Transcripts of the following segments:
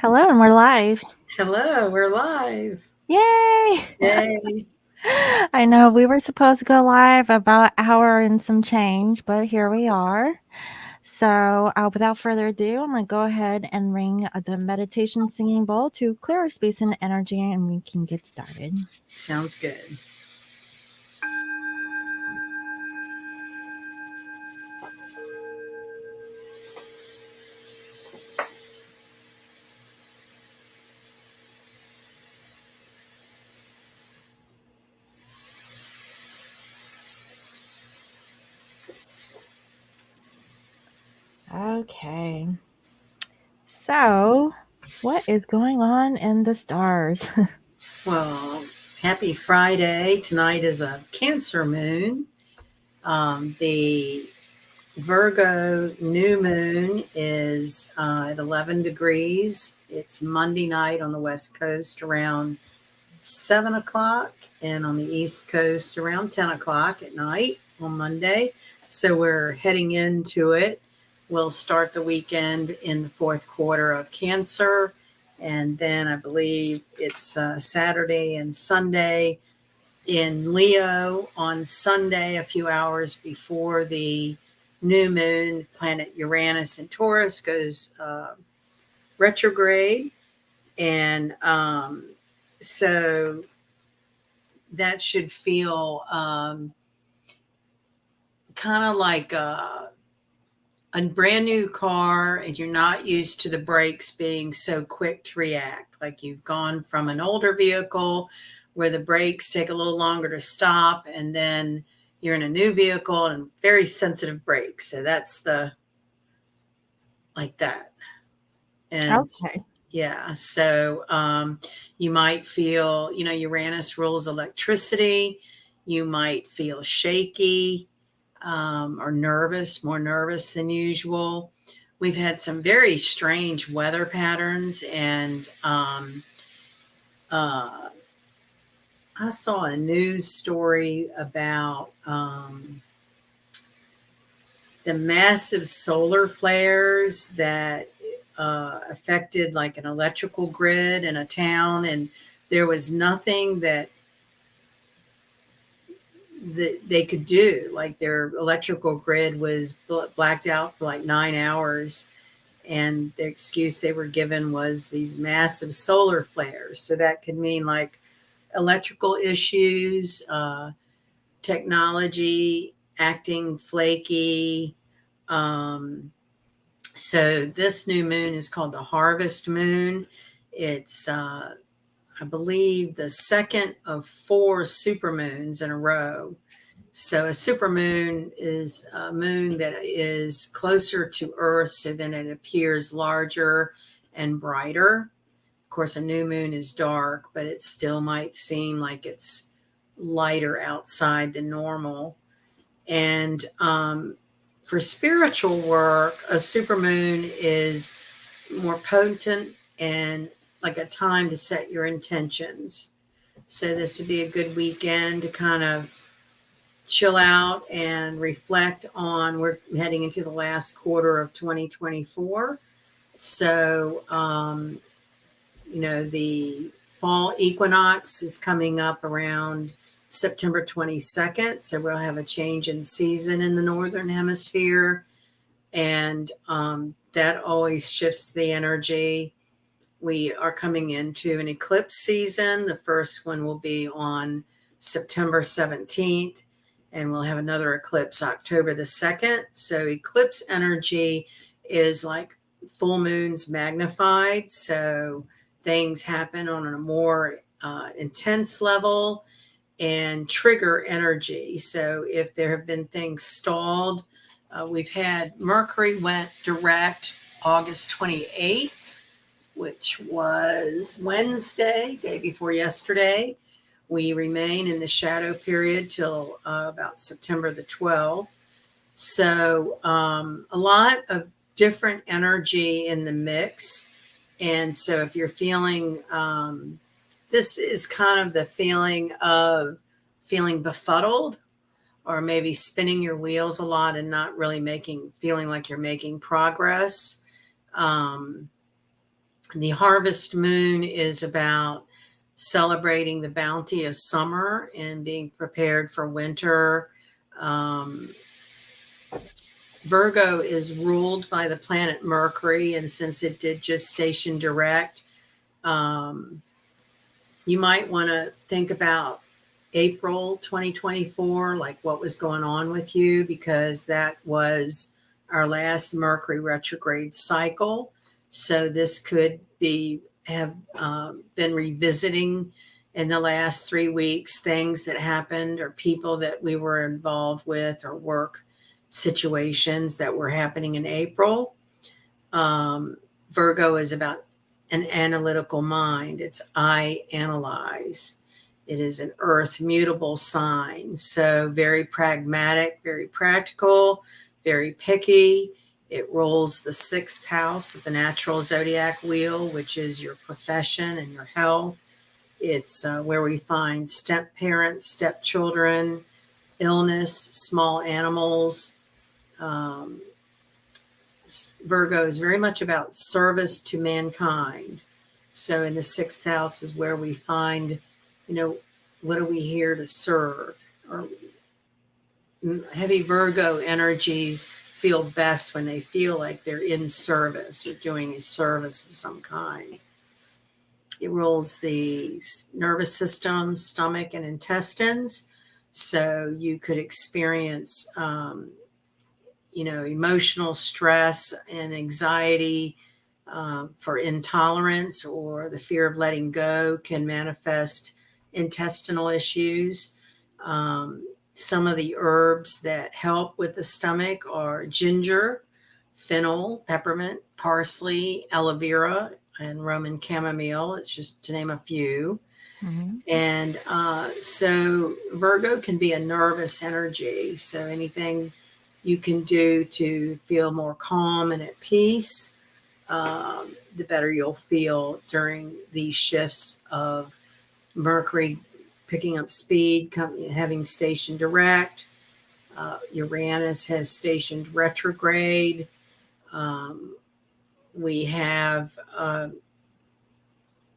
Hello, and we're live. Hello, we're live. Yay! Yay. I know we were supposed to go live about an hour and some change, but here we are. So, without further ado, I'm going to go ahead and ring the meditation singing bowl to clear our space and energy, and we can get started. Sounds good. Okay. So, what is going on in the stars? Well, happy Friday. Tonight is a Cancer moon. The Virgo new moon is at 11 degrees. It's Monday night on the West Coast around 7 o'clock, and on the East Coast around 10 o'clock at night on Monday. So we're heading into it. We'll start the weekend in the fourth quarter of Cancer. And then I believe it's Saturday and Sunday in Leo. On Sunday, a few hours before the new moon, planet Uranus in Taurus goes retrograde. And so that should feel kind of like a brand new car, and you're not used to the brakes being so quick to react. Like you've gone from an older vehicle where the brakes take a little longer to stop, and then you're in a new vehicle and very sensitive brakes. So that's the like that. And Okay. yeah, so you might feel, Uranus rules electricity. You might feel shaky or nervous, more nervous than usual. We've had some very strange weather patterns, and uh, I saw a news story about the massive solar flares that affected like an electrical grid in a town, and there was nothing that they could do. Like their electrical grid was blacked out for like 9 hours, and the excuse they were given was these massive solar flares. So that could mean like electrical issues, technology acting flaky. Um, so this new moon is called the harvest moon. It's I believe the second of four supermoons in a row. So a supermoon is a moon that is closer to Earth, so then it appears larger and brighter. Of course, a new moon is dark, but it still might seem like it's lighter outside than normal. And for spiritual work, a supermoon is more potent and like a time to set your intentions. So this would be a good weekend to kind of chill out and reflect on. We're heading into the last quarter of 2024. So, the fall equinox is coming up around September 22nd. So we'll have a change in season in the Northern Hemisphere. And that always shifts the energy. We are coming into an eclipse season. The first one will be on September 17th, and we'll have another eclipse October the 2nd. So, eclipse energy is like full moons magnified. So, things happen on a more intense level and trigger energy. So, if there have been things stalled, we've had Mercury went direct August 28th, which was Wednesday, day before yesterday. We remain in the shadow period till about September the 12th. So a lot of different energy in the mix. And so if you're feeling, this is kind of the feeling of feeling befuddled, or maybe spinning your wheels a lot and not really feeling like you're making progress. Um, The harvest moon is about celebrating the bounty of summer and being prepared for winter. Um, Virgo is ruled by the planet Mercury, and since it did just station direct, um, you might want to think about April 2024, like what was going on with you, because that was our last Mercury retrograde cycle. So this could be have been revisiting in the last 3 weeks things that happened or people that we were involved with or work situations that were happening in April. um, Virgo is about an analytical mind. It's I analyze. It is an earth mutable sign. So very pragmatic, very practical, very picky. It rules the sixth house of the natural zodiac wheel, which is your profession and your health. It's where we find step parents, stepchildren, illness, small animals. Um, Virgo is very much about service to mankind. So in the sixth house is where we find, you know, what are we here to serve? Or heavy Virgo energies feel best when they feel like they're in service or doing a service of some kind. It rules the nervous system, stomach, and intestines. So you could experience emotional stress and anxiety for intolerance, or the fear of letting go can manifest intestinal issues. Some of the herbs that help with the stomach are ginger, fennel, peppermint, parsley, aloe vera, and Roman chamomile. It's just to name a few. Mhm. And so Virgo can be a nervous energy. So anything you can do to feel more calm and at peace, the better you'll feel during these shifts of Mercury picking up speed, having station direct. Uranus has stationed retrograde. Um, we have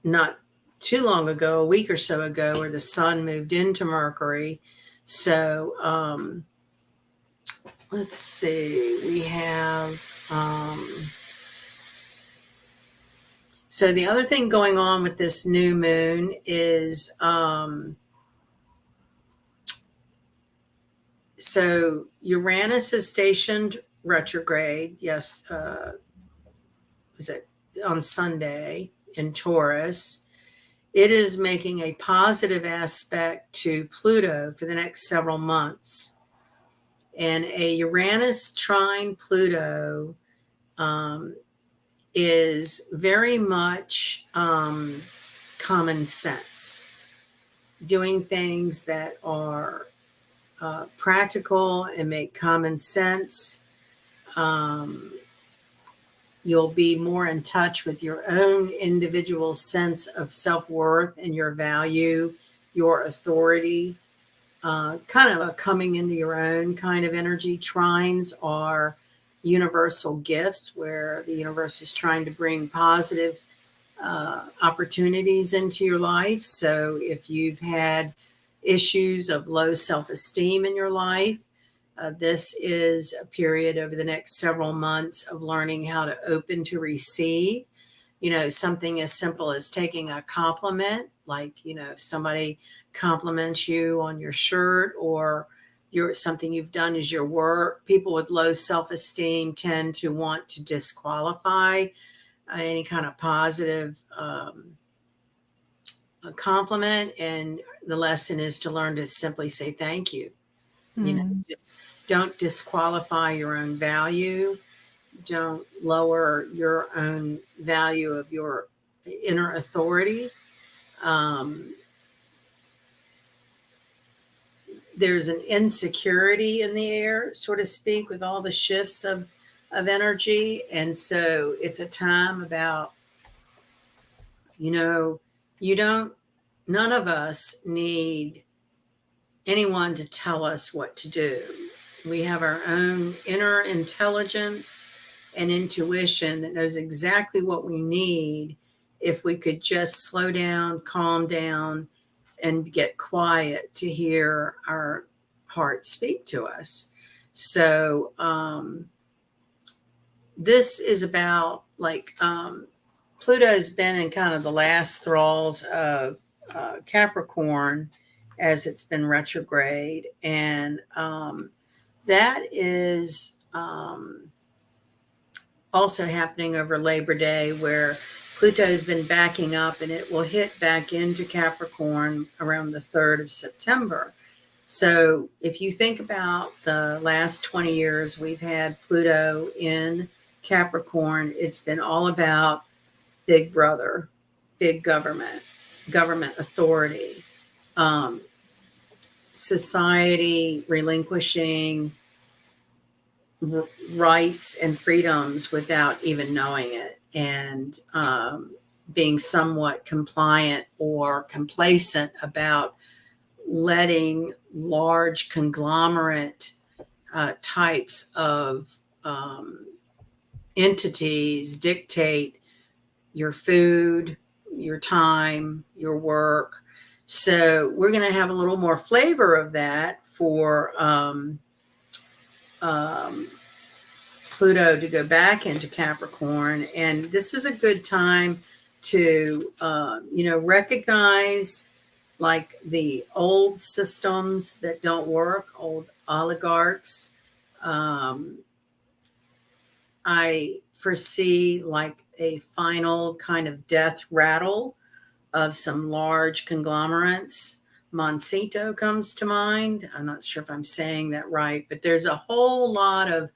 not too long ago, a week or so ago, where the sun moved into Mercury. So let's see, we have. So the other thing going on with this new moon is so Uranus is stationed retrograde. Yes, is it on Sunday in Taurus? It is making a positive aspect to Pluto for the next several months. And a Uranus trine Pluto um, is very much common sense, doing things that are practical and make common sense. Um, you'll be more in touch with your own individual sense of self-worth and your value, your authority, kind of a coming into your own kind of energy. Trines are universal gifts where the universe is trying to bring positive opportunities into your life. So if you've had issues of low self-esteem in your life, this is a period over the next several months of learning how to open to receive. Something as simple as taking a compliment, like, if somebody compliments you on your shirt, or something you've done is your work. People with low self-esteem tend to want to disqualify any kind of positive compliment. And the lesson is to learn to simply say thank you. Mm. Just don't disqualify your own value. Don't lower your own value of your inner authority. Um, there's an insecurity in the air, so to speak, with all the shifts of energy. And so it's a time about, you don't, none of us need anyone to tell us what to do. We have our own inner intelligence and intuition that knows exactly what we need if we could just slow down, calm down, and get quiet to hear our heart speak to us. So, this is about like Pluto's been in kind of the last thralls of Capricorn as it's been retrograde. And that is also happening over Labor Day, where Pluto's been backing up and it will hit back into Capricorn around the 3rd of September. So if you think about the last 20 years, we've had Pluto in Capricorn. It's been all about big brother, big government, government authority, um, society relinquishing rights and freedoms without even knowing it, and being somewhat compliant or complacent about letting large conglomerate types of entities dictate your food, your time, your work. So we're going to have a little more flavor of that for um, Pluto to go back into Capricorn. And this is a good time to, recognize like the old systems that don't work, old oligarchs. Um, I foresee like a final kind of death rattle of some large conglomerates. Monsanto comes to mind. I'm not sure if I'm saying that right, but there's a whole lot of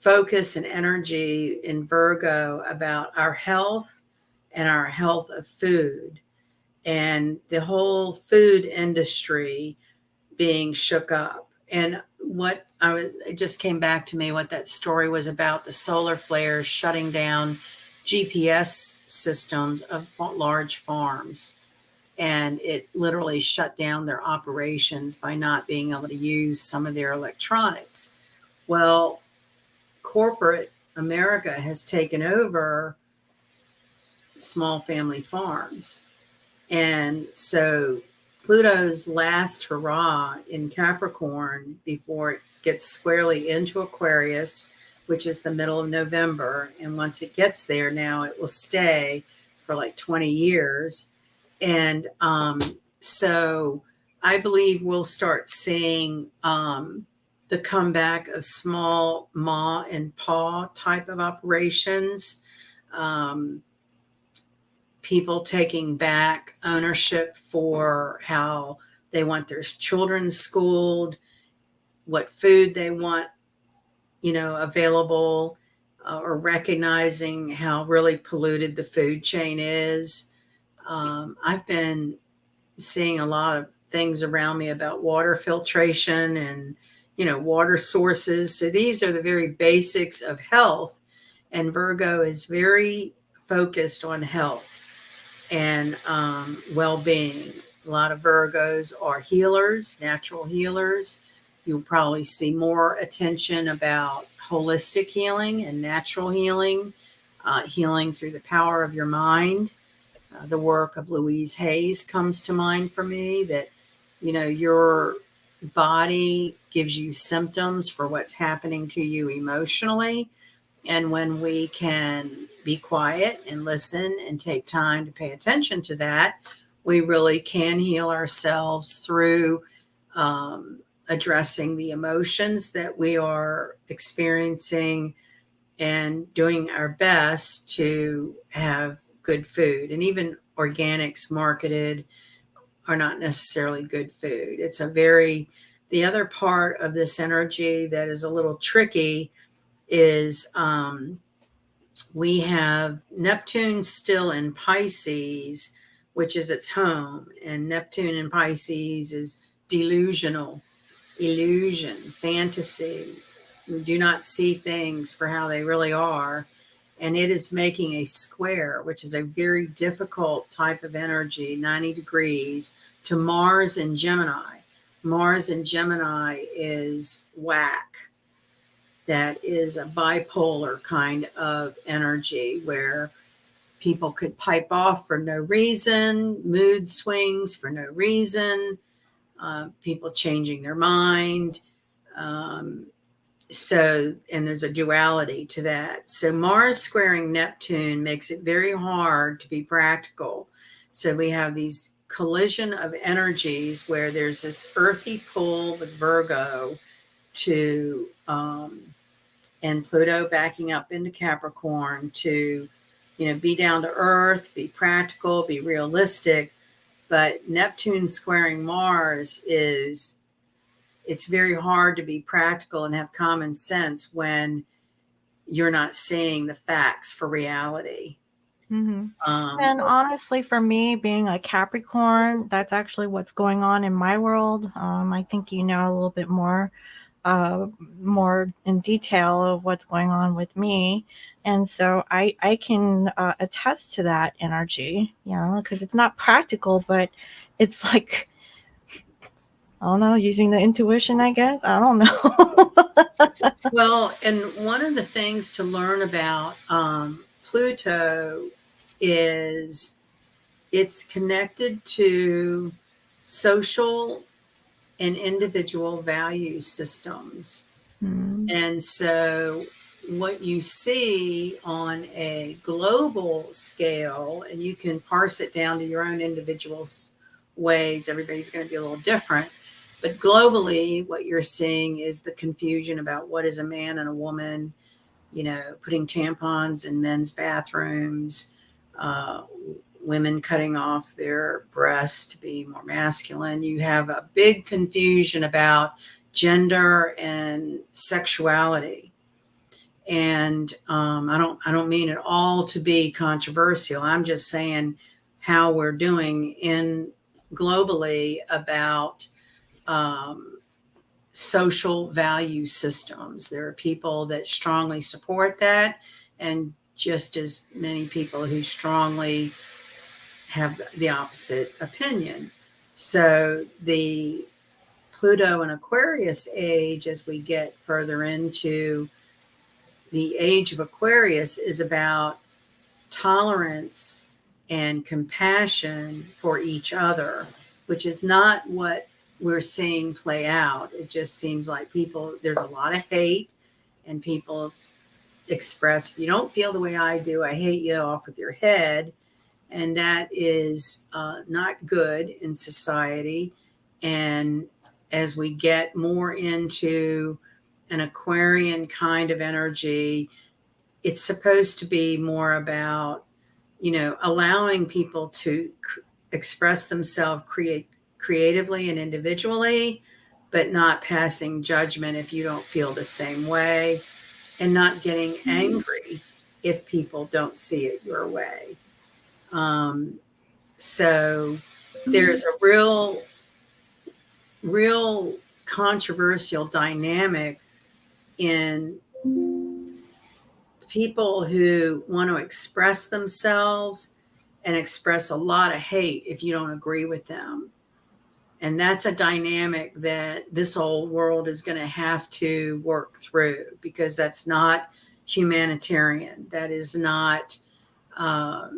focus and energy in Virgo about our health and our health of food, and the whole food industry being shook up. And what it just came back to me what that story was about, the solar flares shutting down GPS systems of large farms. And it literally shut down their operations by not being able to use some of their electronics. Well, corporate America has taken over small family farms. And so Pluto's last hurrah in Capricorn before it gets squarely into Aquarius, which is the middle of November. And once it gets there, now it will stay for like 20 years. And so I believe we'll start seeing the comeback of small ma and pa type of operations. People taking back ownership for how they want their children schooled, what food they want, available, or recognizing how really polluted the food chain is. I've been seeing a lot of things around me about water filtration and, water sources. So these are the very basics of health. And Virgo is very focused on health and well-being. A lot of Virgos are healers, natural healers. You'll probably see more attention about holistic healing and natural healing, healing through the power of your mind. The work of Louise Hayes comes to mind for me, that, your body gives you symptoms for what's happening to you emotionally. And when we can be quiet and listen and take time to pay attention to that, we really can heal ourselves through addressing the emotions that we are experiencing and doing our best to have good food. And even organics marketed are not necessarily good food. The other part of this energy that is a little tricky is we have Neptune still in Pisces, which is its home. And Neptune in Pisces is delusional, illusion, fantasy. We do not see things for how they really are. And it is making a square, which is a very difficult type of energy, 90 degrees, to Mars in Gemini. Mars in Gemini is whack. That is a bipolar kind of energy where people could pipe off for no reason, mood swings for no reason, people changing their mind. Um, and there's a duality to that. So Mars squaring Neptune makes it very hard to be practical. So we have these collision of energies where there's this earthy pull with Virgo to, and Pluto backing up into Capricorn to, be down to earth, be practical, be realistic. But Neptune squaring Mars it's very hard to be practical and have common sense when you're not seeing the facts for reality. Mm-hmm. Um, And honestly, for me, being a Capricorn, that's actually what's going on in my world. I think you know a little bit uh, more in detail of what's going on with me, and so I can attest to that energy, because it's not practical, but it's like, I don't know, using the intuition, I guess. I don't know. well, and one of the things to learn about Pluto is it's connected to social and individual value systems. Mm, And so, what you see on a global scale, and you can parse it down to your own individual ways, everybody's going to be a little different. But globally, what you're seeing is the confusion about what is a man and a woman, putting tampons in men's bathrooms, uh, women cutting off their breasts to be more masculine. You have a big confusion about gender and sexuality. And I don't mean it all to be controversial. I'm just saying how we're doing in globally about um, social value systems. There are people that strongly support that, and just as many people who strongly have the opposite opinion. So the Pluto and Aquarius age, as we get further into the age of Aquarius, is about tolerance and compassion for each other, which is not what we're seeing play out. It just seems like there's a lot of hate, and people express, if you don't feel the way I do, I hate you, off with your head. And that is not good in society. And as we get more into an Aquarian kind of energy, it's supposed to be more about, allowing people to express themselves creatively and individually, but not passing judgment if you don't feel the same way, and not getting angry if people don't see it your way. Um, so there's a real controversial dynamic in people who want to express themselves and express a lot of hate if you don't agree with them. And that's a dynamic that this whole world is going to have to work through, because that's not humanitarian. That is not uh,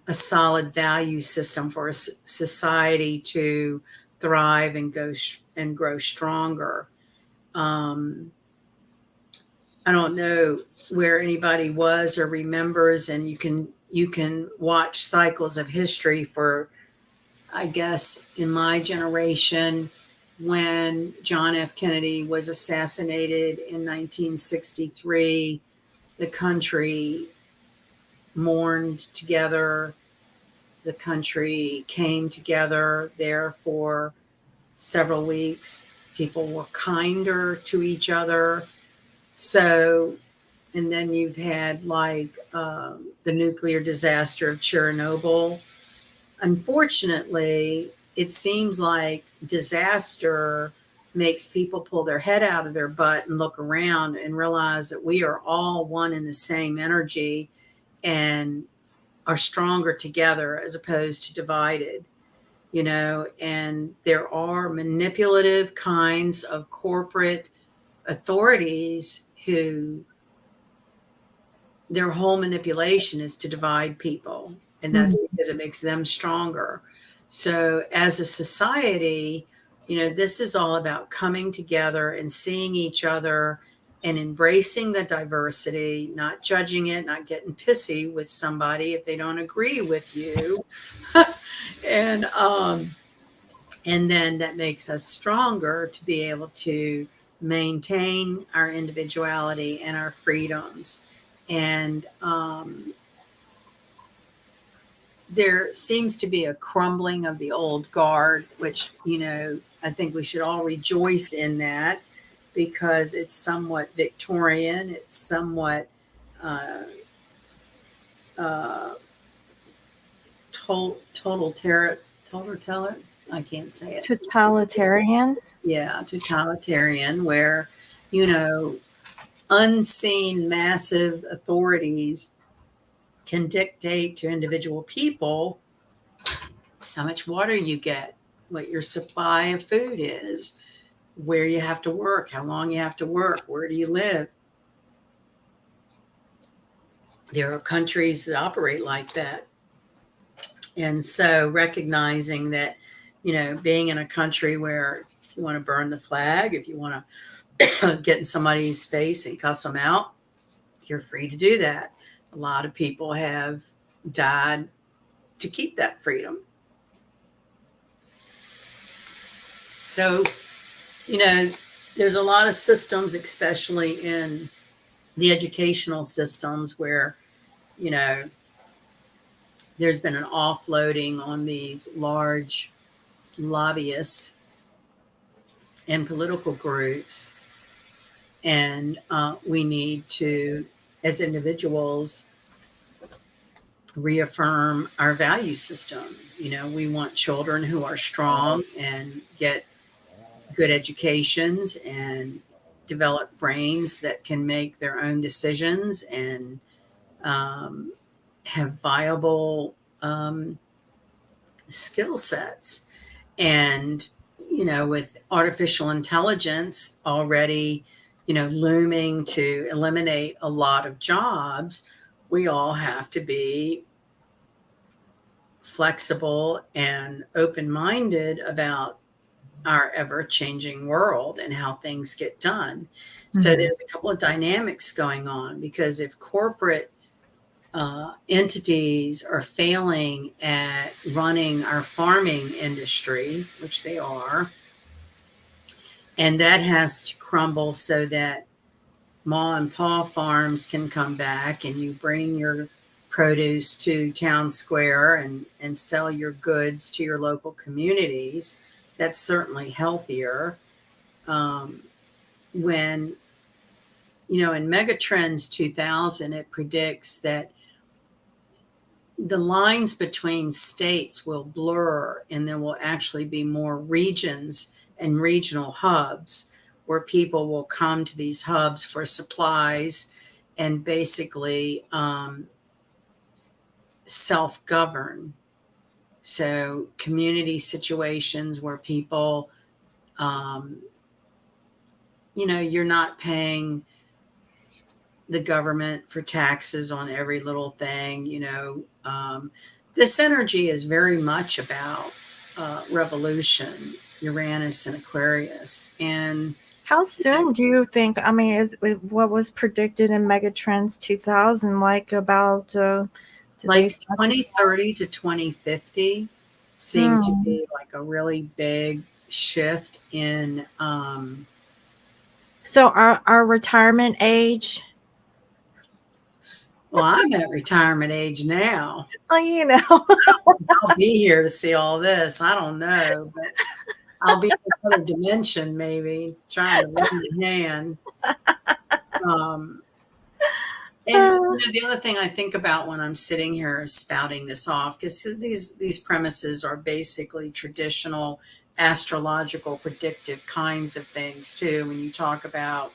a solid value system for a society to thrive and grow stronger. Um, I don't know where anybody was or remembers, and you can watch cycles of history for, I guess, in my generation, when John F. Kennedy was assassinated in 1963, the country mourned together. The country came together there for several weeks. People were kinder to each other. So, and then you've had like the nuclear disaster of Chernobyl. Unfortunately, it seems like disaster makes people pull their head out of their butt and look around and realize that we are all one in the same energy, and are stronger together as opposed to divided. And there are manipulative kinds of corporate authorities who their whole manipulation is to divide people, and that's Mm. because it makes them stronger. So as a society, this is all about coming together and seeing each other and embracing the diversity, not judging it, not getting pissy with somebody if they don't agree with you. and and then that makes us stronger to be able to maintain our individuality and our freedoms. And there seems to be a crumbling of the old guard, which, I think we should all rejoice in that, because it's somewhat Victorian, it's somewhat uh, uh, total, I can't say it. Totalitarian. Yeah, totalitarian, where, you know, unseen massive authorities can dictate to individual people how much water you get, what your supply of food is, where you have to work, how long you have to work, where do you live. There are countries that operate like that. And so recognizing that, being in a country where if you want to burn the flag, if you want to get in somebody's face and cuss them out, you're free to do that. A lot of people have died to keep that freedom. So, you know, there's a lot of systems, especially in the educational systems, where, you know, there's been an offloading on these large lobbyists and political groups. And we need to, as individuals, reaffirm our value system. We want children who are strong and get good educations and develop brains that can make their own decisions and um, have viable skill sets. And, with artificial intelligence already, looming to eliminate a lot of jobs, we all have to be flexible and open minded about our ever changing world and how things get done. So Mhm. there's a couple of dynamics going on, because if corporate entities are failing at running our farming industry, which they are, and that has to crumble so that ma and pa farms can come back and you bring your produce to town square and sell your goods to your local communities. That's certainly healthier. When, in Megatrends 2000, it predicts that the lines between states will blur and there will actually be more regions and regional hubs where people will come to these hubs for supplies and basically self-govern. So community situations where people, um, you're not paying the government for taxes on every little thing. This energy is very much about revolution, Uranus and Aquarius. And How soon do you think? I mean, what was predicted in Megatrends 2000, like about did they like specify? 2030 to 2050 seemed to Hmm. be like a really big shift in, So our retirement age, well, I'm at retirement age now. well, you know. I'll be here to see all this. I don't know, but I'll be in another dimension, maybe trying to lend a hand. Um, and the other thing I think about when I'm sitting here spouting this off, because these premises are basically traditional astrological predictive kinds of things too. When you talk about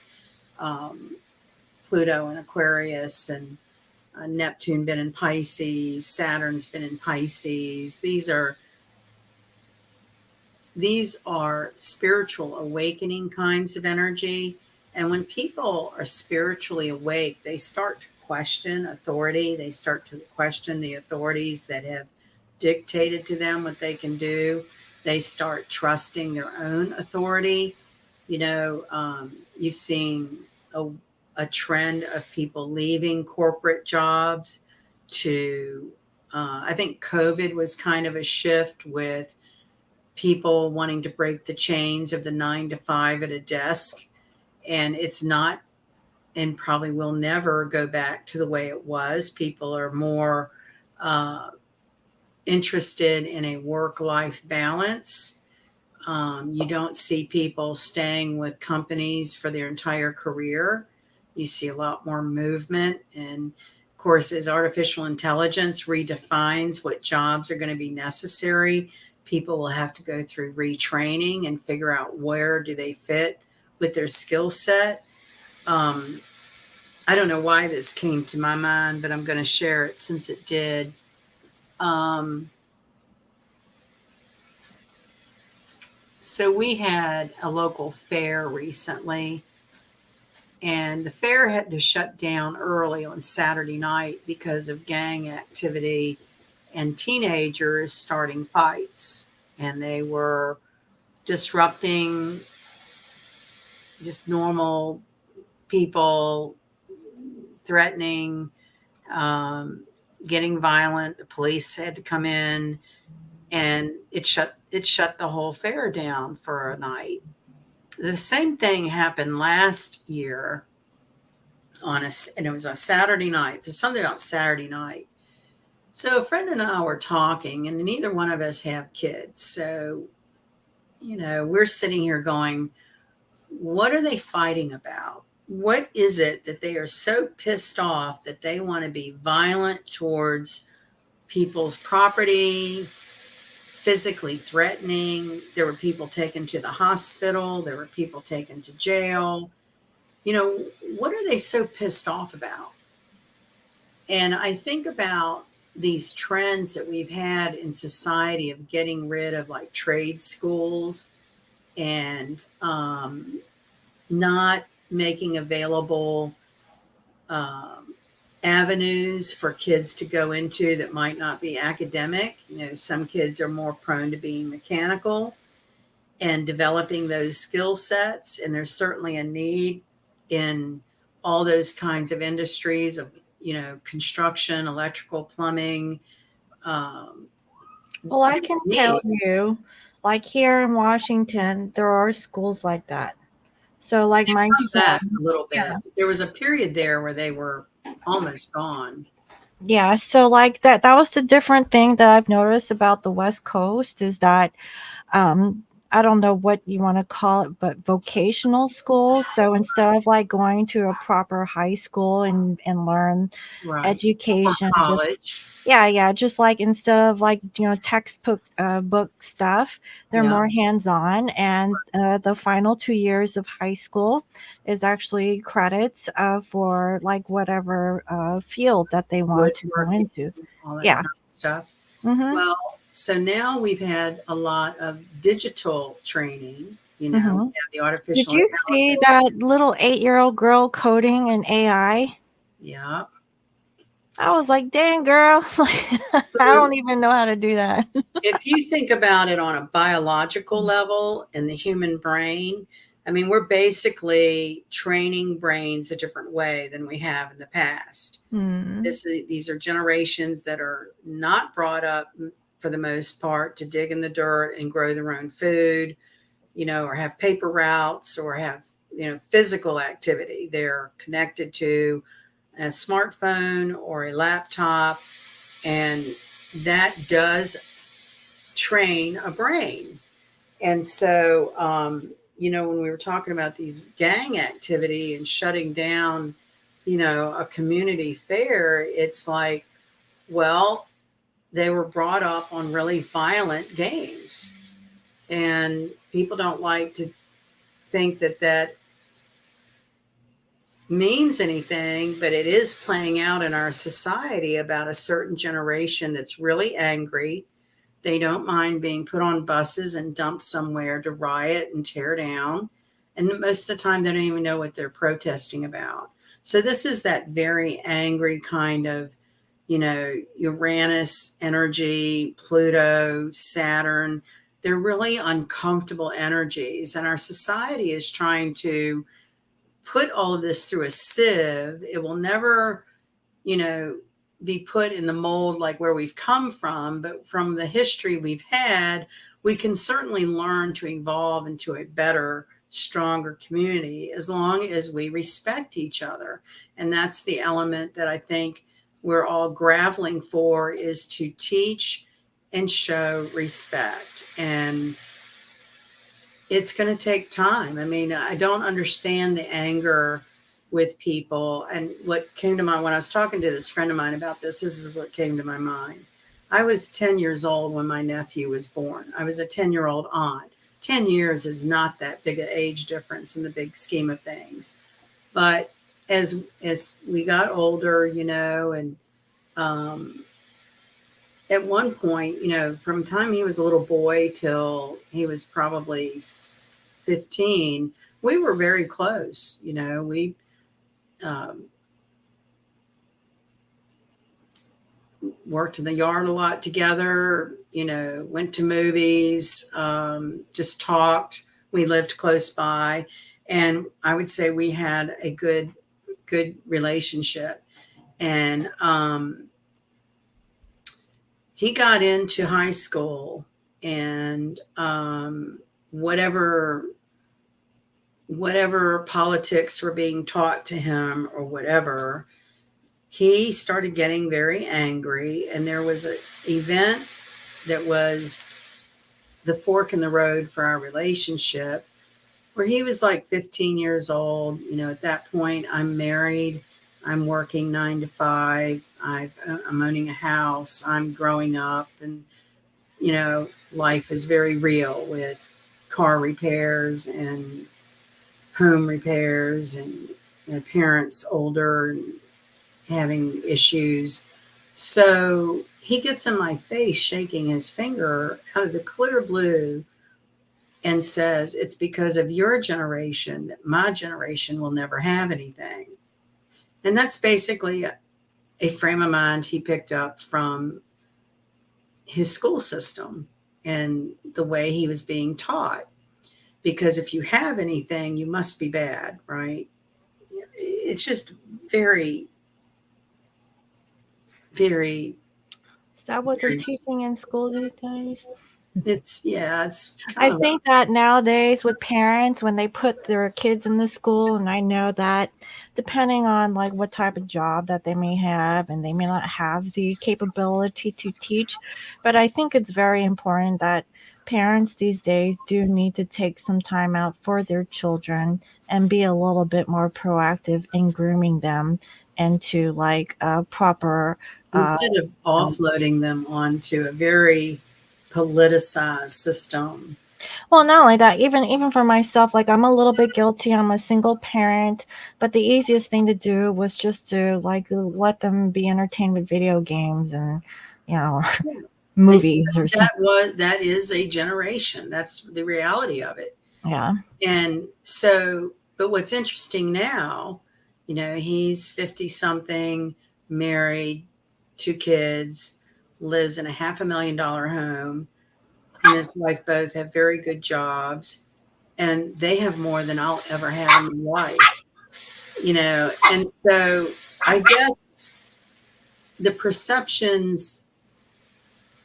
um, Pluto and Aquarius, and Neptune been in Pisces, Saturn's been in Pisces. These are spiritual awakening kinds of energy. And when people are spiritually awake, they start to question authority. They start to question the authorities that have dictated to them what they can do. They start trusting their own authority. You've seen a, a trend of people leaving corporate jobs to, I think COVID was kind of a shift with people wanting to break the chains of the 9 to 5 at a desk. And it's not, and probably will never go back to the way it was. People are more uh, interested in a work life balance. You don't see people staying with companies for their entire career. You see a lot more movement. And of course, as artificial intelligence redefines what jobs are going to be necessary, people will have to go through retraining and figure out where do they fit with their skill set. Um, I don't know why this came to my mind, but I'm going to share it since it did. Um, so we had a local fair recently, and the fair had to shut down early on Saturday night because of gang activity and teenagers starting fights. And they were disrupting just normal people, threatening, um, getting violent. The police had to come in, and it shut the whole fair down for a night. The same thing happened last year and it was a Saturday night. It was something about Saturday night. So a friend and I were talking, and neither one of us have kids. So, we're sitting here going, what are they fighting about? What is it that they are so pissed off that they want to be violent towards people's property, physically threatening? There were people taken to the hospital. There were people taken to jail. What are they so pissed off about? And I think about these trends that we've had in society of getting rid of like trade schools and not making available um, avenues for kids to go into that might not be academic. Some kids are more prone to being mechanical and developing those skill sets. And there's certainly a need in all those kinds of industries of, construction, electrical, plumbing. Um, Well, I there's can a tell need. you, like here in Washington, there are schools like that. So, like They've my come back son, a little yeah. bit. There was a period there where they were almost gone. Yeah, so like that was the different thing that I've noticed about the West Coast is that um I don't know what you want to call it, but vocational schools. So instead of like going to a proper high school and learn Right. Or education, just college. yeah, yeah, just like instead of like, textbook book stuff, they're Yeah. more hands-on, and the final 2 years of high school is actually credits for like whatever field that they want to go Woodworking, into. all that Yeah. kind of stuff. Mhm. Well, so now we've had a lot of digital training. We Mhm. have the Did artificial you see intelligence. that little 8-year-old girl coding in AI? Yeah. I was like, "Dang, girl." Like, I So don't even know how to do that. if you think about it on a biological level in the human brain, I mean, we're basically training brains a different way than we have in the past. Hmm. These are generations that are not brought up for the most part to dig in the dirt and grow their own food, or have paper routes or have, physical activity. They're connected to a smartphone or a laptop, and that does train a brain. And so, when we were talking about these gang activity and shutting down, a community fair, it's like, well, they were brought up on really violent games. And people don't like to think that that means anything, but it is playing out in our society about a certain generation that's really angry. They don't mind being put on buses and dumped somewhere to riot and tear down. And most of the time, they don't even know what they're protesting about. So this is that very angry kind of, Uranus energy, Pluto, Saturn. They're really uncomfortable energies. And our society is trying to put all of this through a sieve. It will never, you know, be put in the mold like where we've come from, but from the history we've had, we can certainly learn to evolve into a better, stronger community as long as we respect each other. And that's the element that I think we're all graveling for, is to teach and show respect. And it's going to take time. I mean, I don't understand the anger with people. And what came to mind when I was talking to this friend of mine about this is what came to my mind. I was 10 years old when my nephew was born. I was a 10-year-old aunt. 10 years is not that big an age difference in the big scheme of things. But as we got older, and um, at one point, from the time he was a little boy till he was probably 15, we were very close. We um, worked in the yard a lot together, went to movies, just talked. We lived close by. And I would say we had a good relationship. And he got into high school, and whatever politics were being taught to him or whatever, he started getting very angry. And there was an event that was the fork in the road for our relationship, where he was like 15 years old. At that point, I'm married, I'm working 9 to 5, I'm owning a house, I'm growing up, and life is very real with car repairs and home repairs, and parents older and having issues. So he gets in my face shaking his finger out of the clear blue and says, "It's because of your generation that my generation will never have anything." And that's basically a frame of mind he picked up from his school system and the way he was being taught. Because if you have anything, you must be bad, right? It's just very, very, Is that what they're very, teaching in school these days? it's I kind of, think that nowadays with parents, when they put their kids in the school, and I know that depending on like what type of job that they may have, and they may not have the capability to teach, but I think it's very important that parents these days do need to take some time out for their children and be a little bit more proactive in grooming them into like a proper uh, instead of offloading them onto a very politicized system. Well, not only that, even for myself, like I'm a little bit guilty. I'm a single parent, but the easiest thing to do was just to like let them be entertained with video games and you know They, movies or something. that is a generation. That's the reality of it. Yeah. And so, but what's interesting now, he's 50 something, married, 2 kids, lives in a $500,000 home. He and his wife both have very good jobs, and they have more than I'll ever have in my life, And so I guess the perceptions,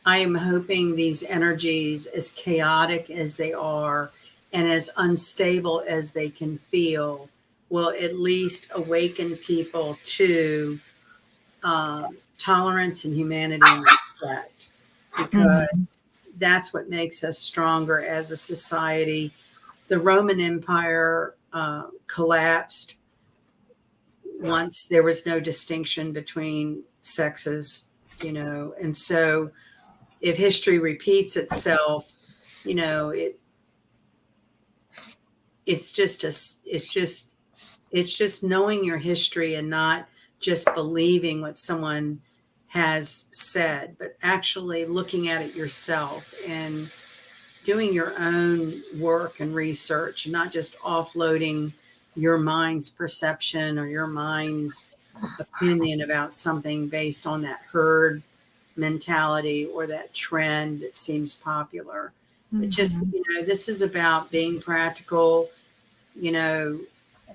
I am hoping these energies, as chaotic as they are and as unstable as they can feel, will at least awaken people to tolerance and humanity and respect, Hmm. because that's what makes us stronger as a society. The Roman Empire collapsed once there was no distinction between sexes, and so if history repeats itself, you know, it it's just a it's just knowing your history and not just believing what someone has said, but actually looking at it yourself and doing your own work and research, not just offloading your mind's perception or your mind's opinion about something based on that herd mentality or that trend that seems popular. But just, Mhm. this is about being practical, you know,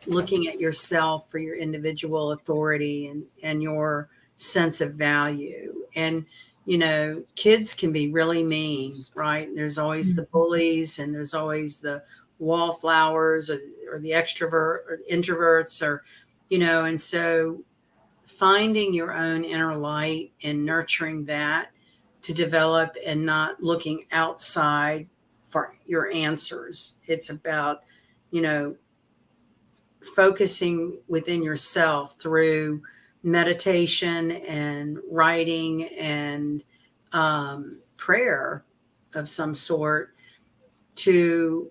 looking at yourself for your individual authority and your sense of value. And, kids can be really mean, right? There's always the Mhm. bullies and there's always the wallflowers or the extrovert or introverts and so finding your own inner light and nurturing that to develop and not looking outside for your answers. It's about, you know, focusing within yourself through meditation and writing and prayer of some sort to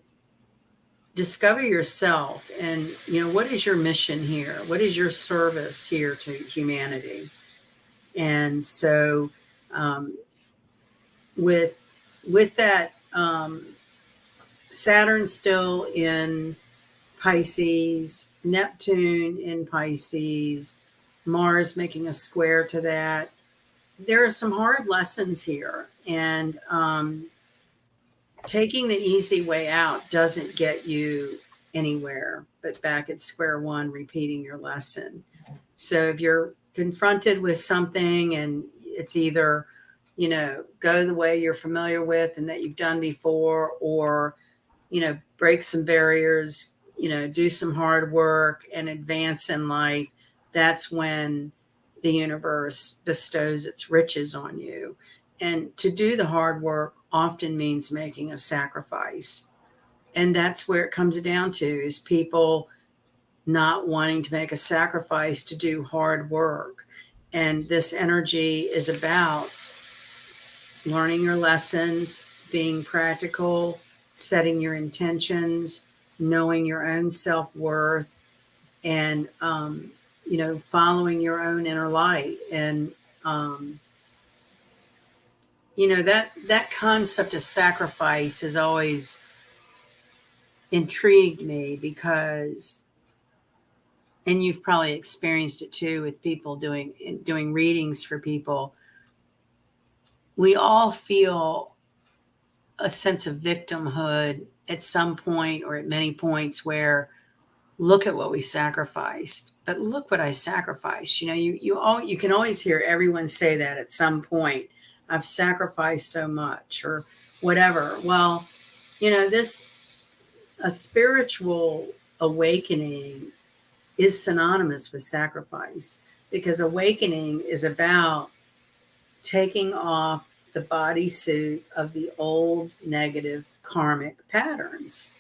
discover yourself and what is your mission here, what is your service here to humanity. And so um, with that Saturn still in Pisces, Neptune in Pisces, Mars making a square to that. There are some hard lessons here, and taking the easy way out doesn't get you anywhere, but back at square one, repeating your lesson. So if you're confronted with something and it's either, go the way you're familiar with and that you've done before, or break some barriers, do some hard work and advance in life, that's when the universe bestows its riches on you. And to do the hard work often means making a sacrifice. And that's where it comes down to is people not wanting to make a sacrifice to do hard work. And this energy is about learning your lessons, being practical, setting your intentions, knowing your own self worth, and following your own inner light. And um, that concept of sacrifice has always intrigued me because, and you've probably experienced it too with people doing readings for people. We all feel a sense of victimhood at some point or at many points where look at what we sacrificed, but look what I sacrificed. You can always hear everyone say that at some point. I've sacrificed so much or whatever. Well, this a spiritual awakening is synonymous with sacrifice because awakening is about taking off the bodysuit of the old negative karmic patterns.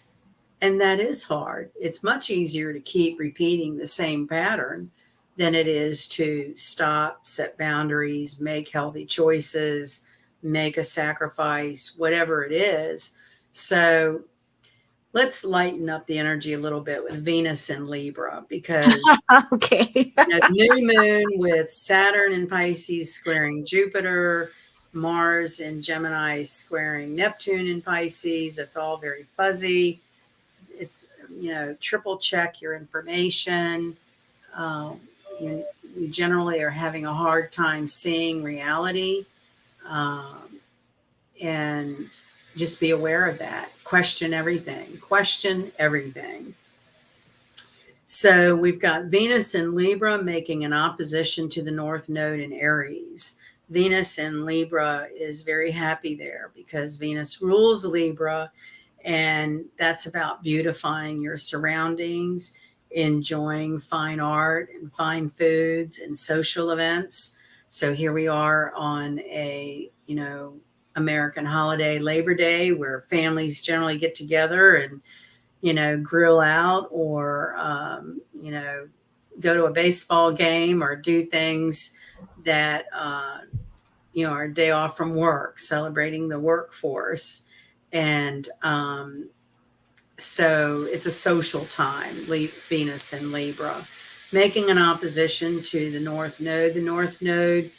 And that is hard. It's much easier to keep repeating the same pattern than it is to stop, set boundaries, make healthy choices, make a sacrifice, whatever it is. So let's lighten up the energy a little bit with Venus in Libra because Okay. the new moon with Saturn in Pisces squaring Jupiter, Mars in Gemini squaring Neptune in Pisces. That's all very fuzzy. It's, triple check your information. Um, you, we generally are having a hard time seeing reality. Um, and just be aware of that. Question everything. Question everything. So we've got Venus in Libra making an opposition to the North Node in Aries. Venus in Libra is very happy there because Venus rules Libra, and that's about beautifying your surroundings, enjoying fine art and fine foods and social events. So here we are on a, American holiday, Labor Day, where families generally get together and grill out or, go to a baseball game or do things that, are a day off from work, celebrating the workforce. And so it's a social time, Venus and Libra, making an opposition to the North Node. The North Node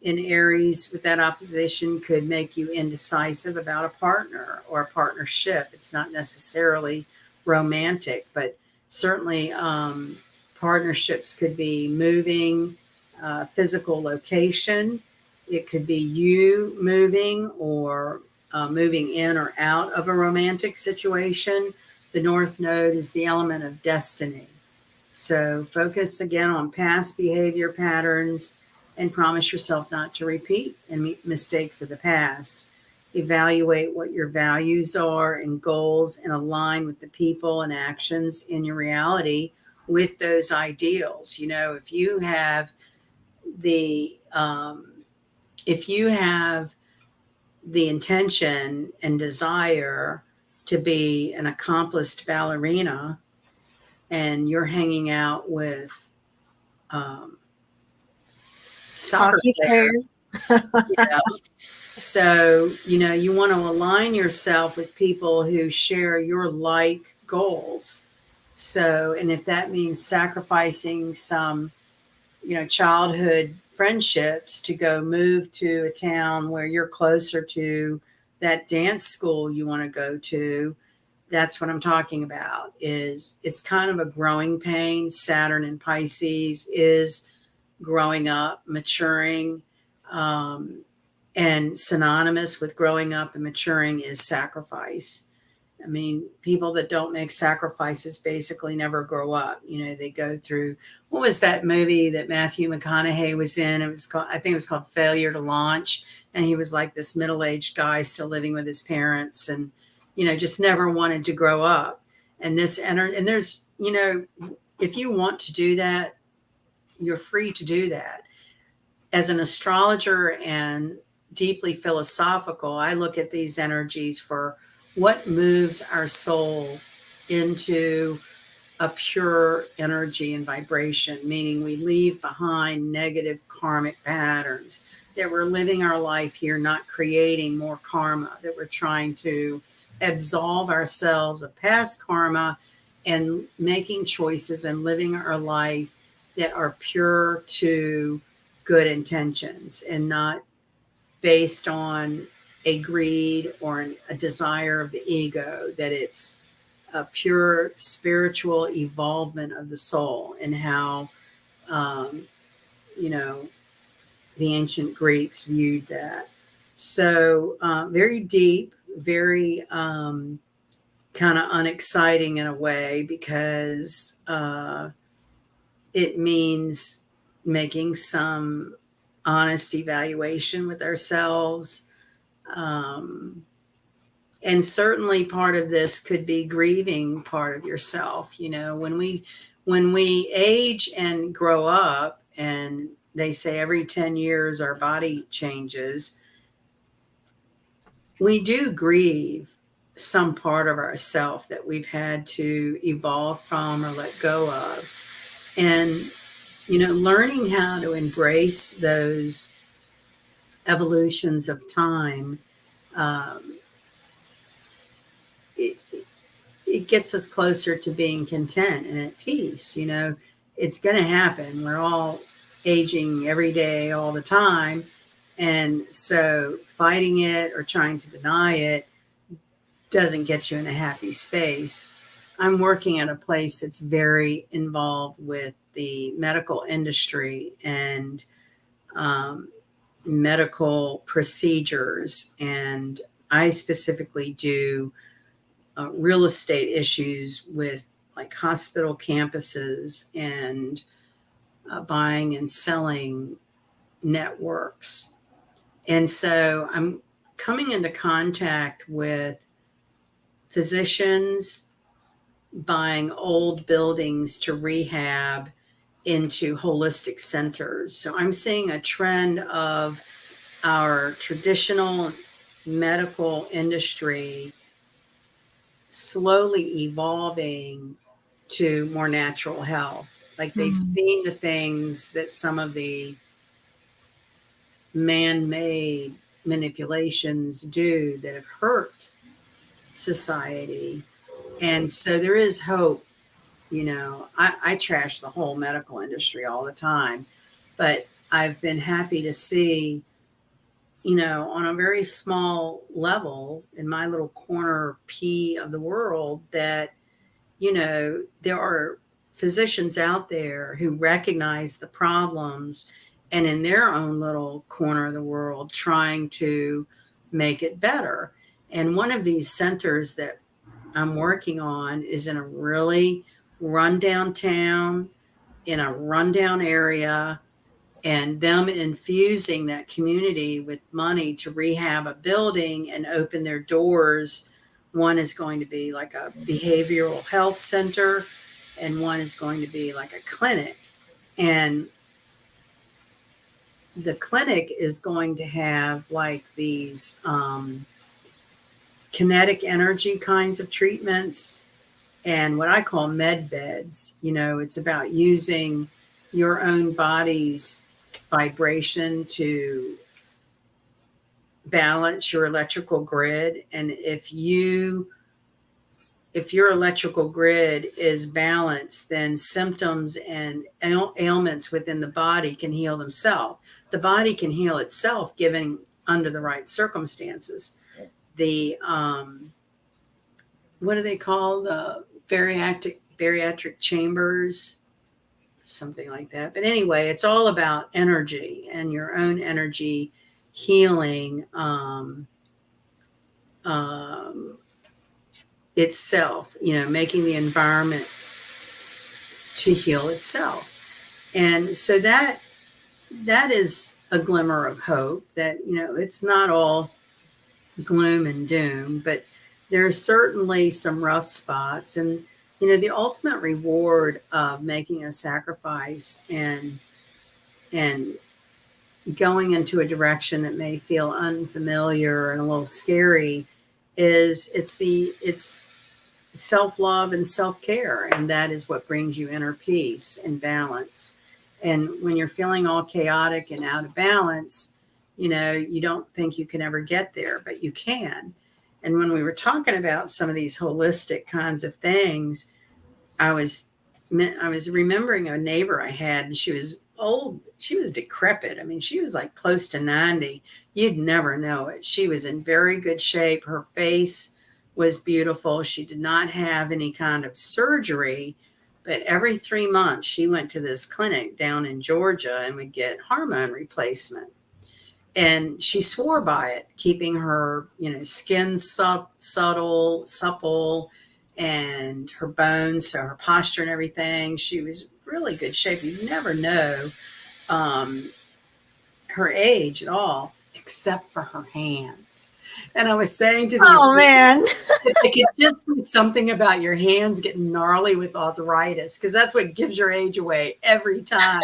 in Aries with that opposition could make you indecisive about a partner or a partnership. It's not necessarily romantic, but certainly partnerships could be moving, physical location. It could be you moving or moving in or out of a romantic situation. The North Node is the element of destiny. So focus again on past behavior patterns and promise yourself not to repeat any mistakes of the past. Evaluate what your values are and goals and align with the people and actions in your reality with those ideals. You know, the um, if you have the intention and desire to be an accomplished ballerina and you're hanging out with um, soccer Hockey player. players. Yeah. So, you know, you want to align yourself with people who share your like goals. So, and if that means sacrificing some, you know, childhood friendships to go move to a town where you're closer to that dance school you want to go to, that's what I'm talking about. Is it's kind of a growing pain. Saturn in Pisces is growing up, maturing, um, and synonymous with growing up and maturing is sacrifice. I mean, people that don't make sacrifices basically never grow up. You know, they go through, what was that movie that Matthew McConaughey was in? It was called, I think it was called Failure to Launch. And he was like this middle-aged guy still living with his parents and, you know, just never wanted to grow up. And and there's, you know, if you want to do that, you're free to do that. As an astrologer and deeply philosophical, I look at these energies for what moves our soul into a pure energy and vibration, meaning we leave behind negative karmic patterns, that we're living our life here, not creating more karma, that we're trying to absolve ourselves of past karma and making choices and living our life that are pure to good intentions and not based on a greed or a desire of the ego, that it's a pure spiritual evolvement of the soul and how, um, you know, the ancient Greeks viewed that. So, very deep, very kind of unexciting in a way because it means making some honest evaluation with ourselves. Um, and certainly part of this could be grieving part of yourself. You know, when we age and grow up, and they say every 10 years our body changes, we do grieve some part of ourself that we've had to evolve from or let go of. And, you know, learning how to embrace those evolutions of time, um, it, it gets us closer to being content and at peace. You know, it's going to happen. We're all aging every day, all the time. And so fighting it or trying to deny it doesn't get you in a happy space. I'm working at a place that's very involved with the medical industry and um, medical procedures. And I specifically do real estate issues with like hospital campuses and buying and selling networks. And so I'm coming into contact with physicians buying old buildings to rehab into holistic centers. So I'm seeing a trend of our traditional medical industry slowly evolving to more natural health. Like they've Mm. seen the things that some of the man made manipulations do that have hurt society. And so there is hope. You know, I trash the whole medical industry all the time, but I've been happy to see, you know, on a very small level in my little corner P of the world that there are physicians out there who recognize the problems and in their own little corner of the world trying to make it better. And one of these centers that I'm working on is in a really rundown town, in a rundown area, and them infusing that community with money to rehab a building and open their doors. One is going to be like a behavioral health center, and one is going to be like a clinic. And the clinic is going to have like these kinetic energy kinds of treatments and what I call med beds. It's about using your own body's vibration to balance your electrical grid. And if your electrical grid is balanced, then symptoms and ailments within the body can heal themselves. The body can heal itself given under the right circumstances. The what do they call the bariatric chambers? Something like that. But anyway, it's all about energy and your own energy healing itself, making the environment to heal itself. And so that is a glimmer of hope that, it's not all gloom and doom, but there's certainly some rough spots. And, the ultimate reward of making a sacrifice and going into a direction that may feel unfamiliar and a little scary is it's self-love and self-care, and that is what brings you inner peace and balance. And when you're feeling all chaotic and out of balance, you don't think you can ever get there, but you can. And when we were talking about some of these holistic kinds of things, I was remembering a neighbor I had, and she was old. She was decrepit. I mean, she was like close to 90. You'd never know it. She was in very good shape. Her face was beautiful. She did not have any kind of surgery, but every 3 months she went to this clinic down in Georgia and would get hormone replacement. And she swore by it, keeping her, skin supple, and her bones, so her posture and everything. She was really good shape. You never know her age at all, except for her hands. And I was saying to the Oh man. it could just be something about your hands getting gnarly with arthritis, because that's what gives your age away every time.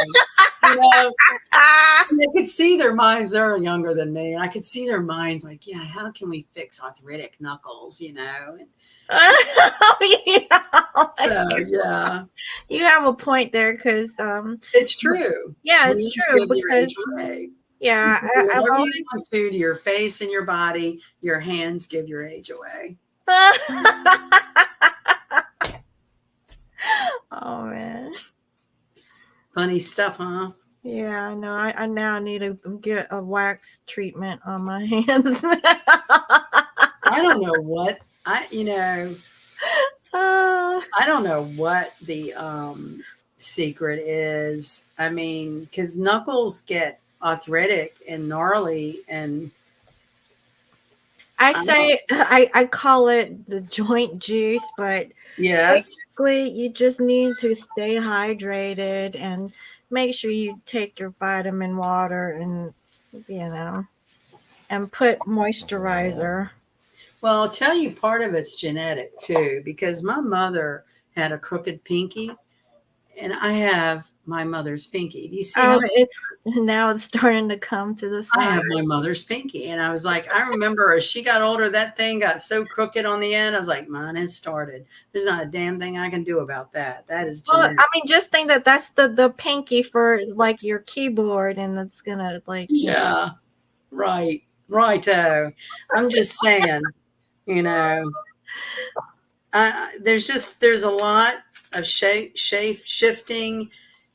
I could see their minds. They're younger than me, and I could see their minds like, yeah, how can we fix arthritic knuckles? Oh, yeah. So yeah, You have a point there because it's true. yeah, it's Hands true give your age because away. yeah, I've Whatever you always want to your face and your body, your hands give your age away. Oh man. Funny stuff, huh? Yeah, I know. I now need to get a wax treatment on my hands. I don't know what I don't know what the secret is. I mean, because knuckles get arthritic and gnarly, and I I don't. say I call it the joint juice, but Yes. basically you just need to stay hydrated and make sure you take your vitamin water and you know and put moisturizer. Well, I'll tell you, part of it's genetic too, because my mother had a crooked pinky, and I have my mother's pinky. Do you see how Oh, it's starting to come to the I side. have my mother's pinky? And I was like, I remember as she got older, that thing got so crooked on the end. I was like, mine has started. There's not a damn thing I can do about that. That is Well, genetic. I mean, just think that that's the pinky for like your keyboard, and it's gonna Yeah, right. Righto. I'm just saying, you know, there's a lot of shape shifting,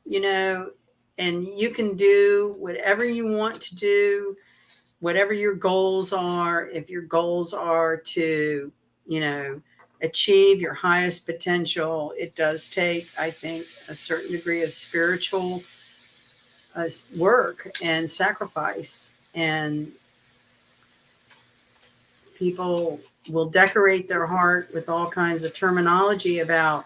you know, and you can do whatever you want to do, whatever your goals are. If your goals are to, you know, achieve your highest potential, it does take, I think, a certain degree of spiritual work and sacrifice. And people will decorate their heart with all kinds of terminology about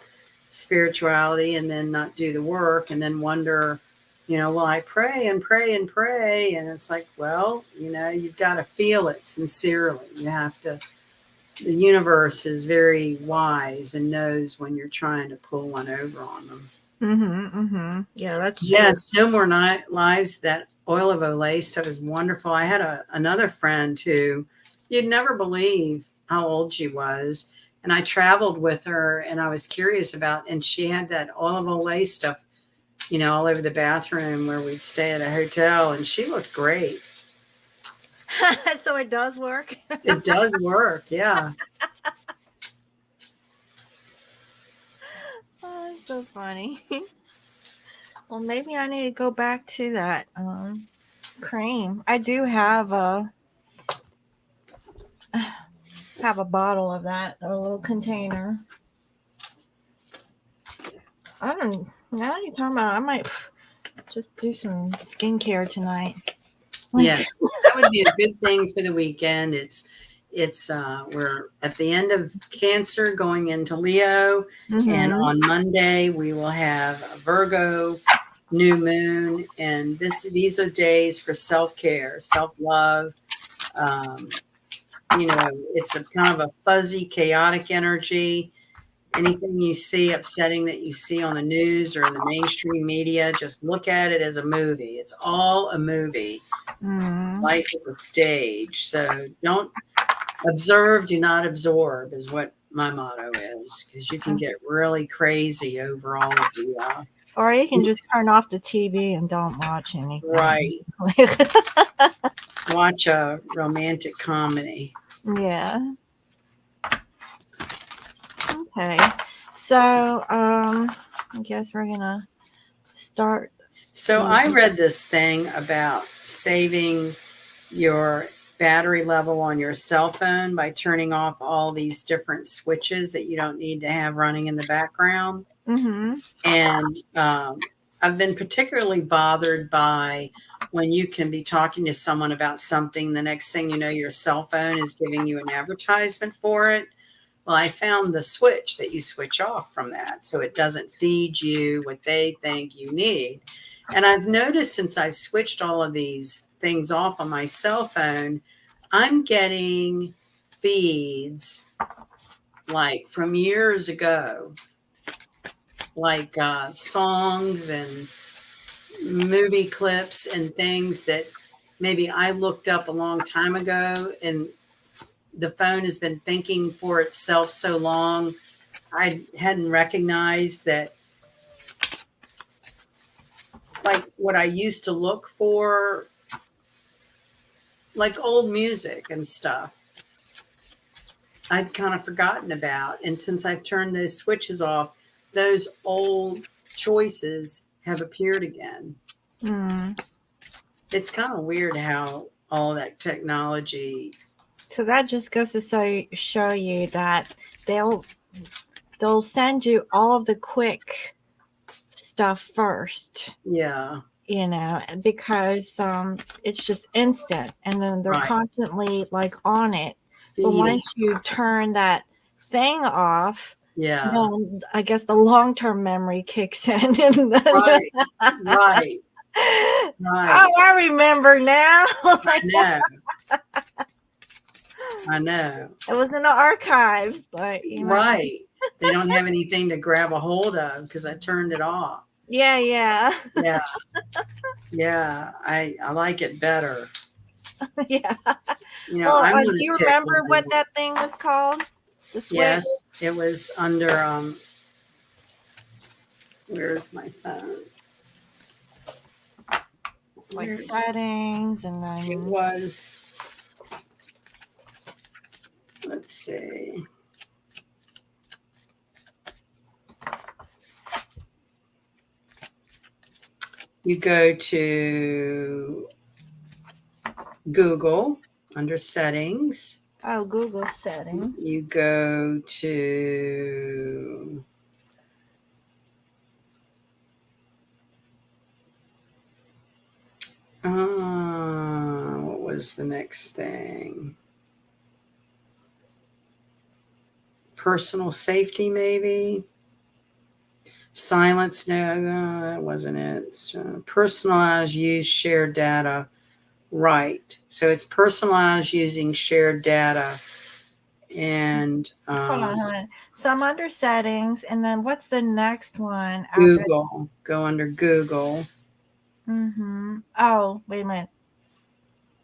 spirituality and then not do the work and then wonder, well, I pray and pray and pray. And it's like, well, you've got to feel it sincerely. You have to, the universe is very wise and knows when you're trying to pull one over on them. Yeah, that's true. Yes, No More Lives. That oil of Olay stuff is wonderful. I had another friend who you'd never believe how old she was. And I traveled with her and I was curious about, and she had that oil of Olay stuff, all over the bathroom where we'd stay at a hotel. And she looked great. So it does work. It does work. Yeah. Oh, that's so funny. Well, maybe I need to go back to that cream. I do have a bottle of that, a little container. I don't. Now that you're talking about it, I might just do some skincare tonight. Yes, that would be a good thing for the weekend. It's we're at the end of Cancer going into Leo, and Mm-hmm. on Monday we will have a Virgo new moon, and these are days for self-care, self-love. Um, it's a kind of a fuzzy, chaotic energy. Anything you see upsetting that you see on the news or in the mainstream media, just look at it as a movie. It's all a movie. Mm. Life is a stage. So don't observe, do not absorb is what my motto is, because you can get really crazy over all of the Or you can just turn off the TV and don't watch anything. right. Watch a romantic comedy. Yeah. Okay. So, I guess we're gonna start. So I read this thing about saving your battery level on your cell phone by turning off all these different switches that you don't need to have running in the background. Mm-hmm. And I've been particularly bothered by when you can be talking to someone about something, the next thing you know, your cell phone is giving you an advertisement for it. Well, I found the switch that you switch off from that so it doesn't feed you what they think you need. And I've noticed since I've switched all of these things off on my cell phone, I'm getting feeds like from years ago, like songs and movie clips and things that maybe I looked up a long time ago, and the phone has been thinking for itself so long I hadn't recognized that, like what I used to look for, like old music and stuff, I'd kind of forgotten about. And since I've turned those switches off, those old choices have appeared again. Mm. It's kind of weird how all that technology. So that just goes to show you that they'll send you all of the quick stuff first. Yeah. Because it's just instant, and then they're Right. constantly like on it. But Feeding. once you turn that thing off, Yeah. then I guess the long-term memory kicks in. And then, Right. Right. Right. Oh, I remember now. I know. I know. It was in the archives, but Right. They don't have anything to grab a hold of because I turned it off. Yeah. Yeah. Yeah. I like it better. Yeah. Well, do you remember what that thing was called? The switch? Yes, it was under where's my phone? Like settings, and then it was, let's see. You go to Google under settings, Oh, Google settings. You go to what was the next thing? Personal safety, maybe. Silence, no, that wasn't it. Personalized use shared data. Right. So it's personalized using shared data. And Hold on, hold on. So I'm under settings, and then what's the next one after? Google. Go under Google. Mm-hmm. Oh, wait a minute.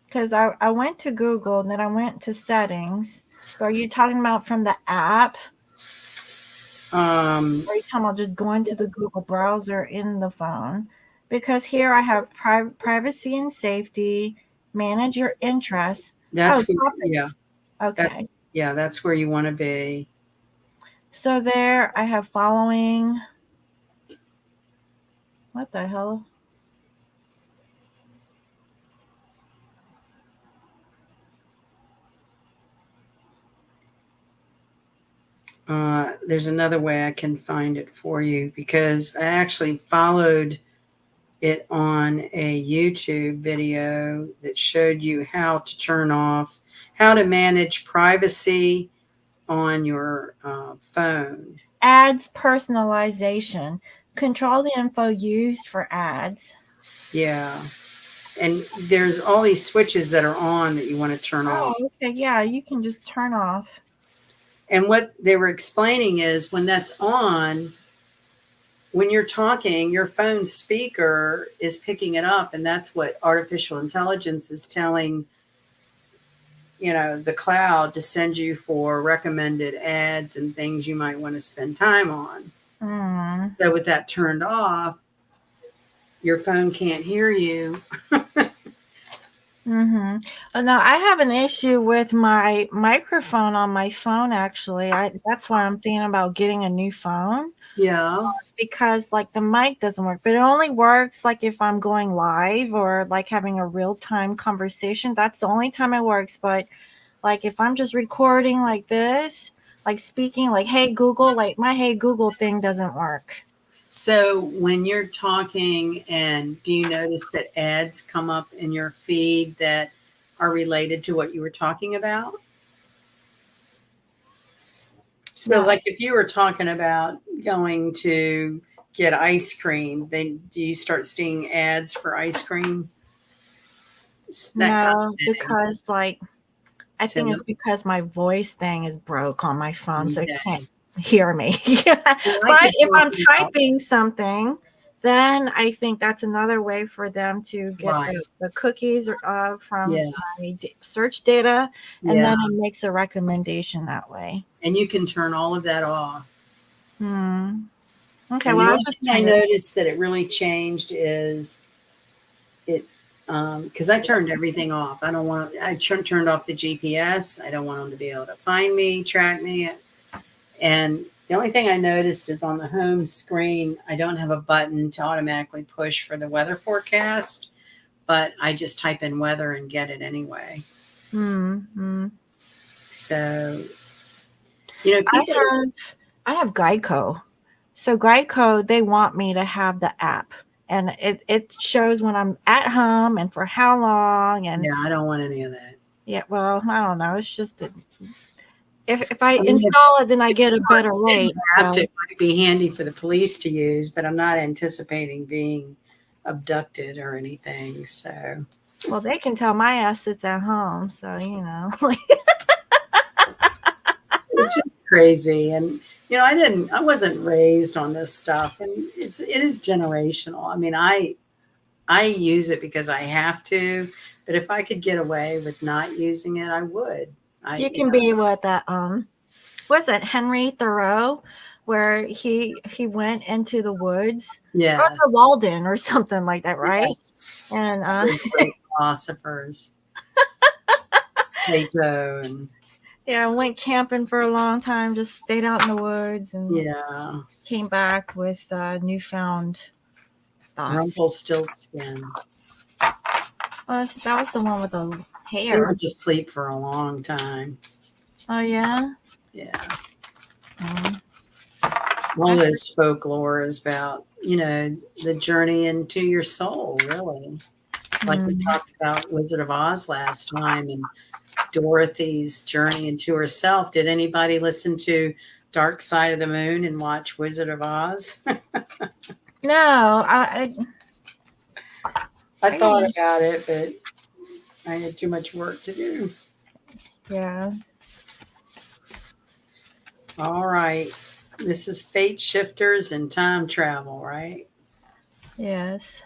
Because I went to Google, and then I went to settings. But are you talking about from the app? Um, Or are you talking about just going to the Google browser in the phone? Because here I have privacy and safety, manage your interests. Oh, that's yeah, topics. that's Okay. that's where you want to be. So there I have following. What the hell? There's another way I can find it for you because I actually followed it on a YouTube video that showed you how to turn off, how to manage privacy on your phone. Ads personalization. Control the info used for ads. Yeah. And there's all these switches that are on that you want to turn Oh, off. okay. Yeah, you can just turn off. And what they were explaining is when that's on, when you're talking, your phone speaker is picking it up. And that's what artificial intelligence is telling, the cloud to send you for recommended ads and things you might want to spend time on. Mm. So with that turned off, your phone can't hear you. Mm-hmm. No, I have an issue with my microphone on my phone. Actually, that's why I'm thinking about getting a new phone Yeah. because like the mic doesn't work, but it only works like if I'm going live or like having a real time conversation. That's the only time it works. But like if I'm just recording like this, like speaking, like "Hey Google," like my "Hey Google" thing doesn't work. So when you're talking, and do you notice that ads come up in your feed that are related to what you were talking about? So No, like if you were talking about going to get ice cream, then do you start seeing ads for ice cream? That kind no, of thing. because like I So think it's because my voice thing is broke on my phone, so it can't okay. hear me. And I But could if talk I'm about typing something, then I think that's another way for them to get right. the cookies from Yeah. my search data, and Yeah. then it makes a recommendation that way. And you can turn all of that off. Hmm. Okay, And well, the I'll only just thing I turn it. noticed that it really changed is it because I turned everything off. I don't want. I turned off the GPS. I don't want them to be able to find me, track me. And the only thing I noticed is on the home screen, I don't have a button to automatically push for the weather forecast, but I just type in weather and get it anyway. Hmm. So I people. have I have Geico. So Geico, they want me to have the app. And it shows when I'm at home and for how long and Yeah, I don't want any of that. yeah, well, I don't know. It's just that if I I mean, install it, then I if get a better you rate. kidnapped, So, it might be handy for the police to use, but I'm not anticipating being abducted or anything. So well, they can tell my ass sits at home. So, like, it's just crazy. And I wasn't raised on this stuff, and it is generational. I mean, I use it because I have to, but if I could get away with not using it, I would. I you can be what that, was it Henry Thoreau, where he went into the woods, Arthur Yes, Walden or something like that, right? yes, And, all those great philosophers, Plato, and yeah, went camping for a long time, just stayed out in the woods and yeah, came back with newfound thoughts. Rumpelstiltskin. That was the one with the He hair. went to sleep for a long time. Oh yeah. Yeah. Um, All I, this folklore is about, the journey into your soul, really. Like we mm, talked about Wizard of Oz last time and Dorothy's journey into herself. Did anybody listen to Dark Side of the Moon and watch Wizard of Oz? no, I I thought didn't. about it, but I had too much work to do. Yeah. All right. This is Fate Shifters and Time Travel, right? Yes.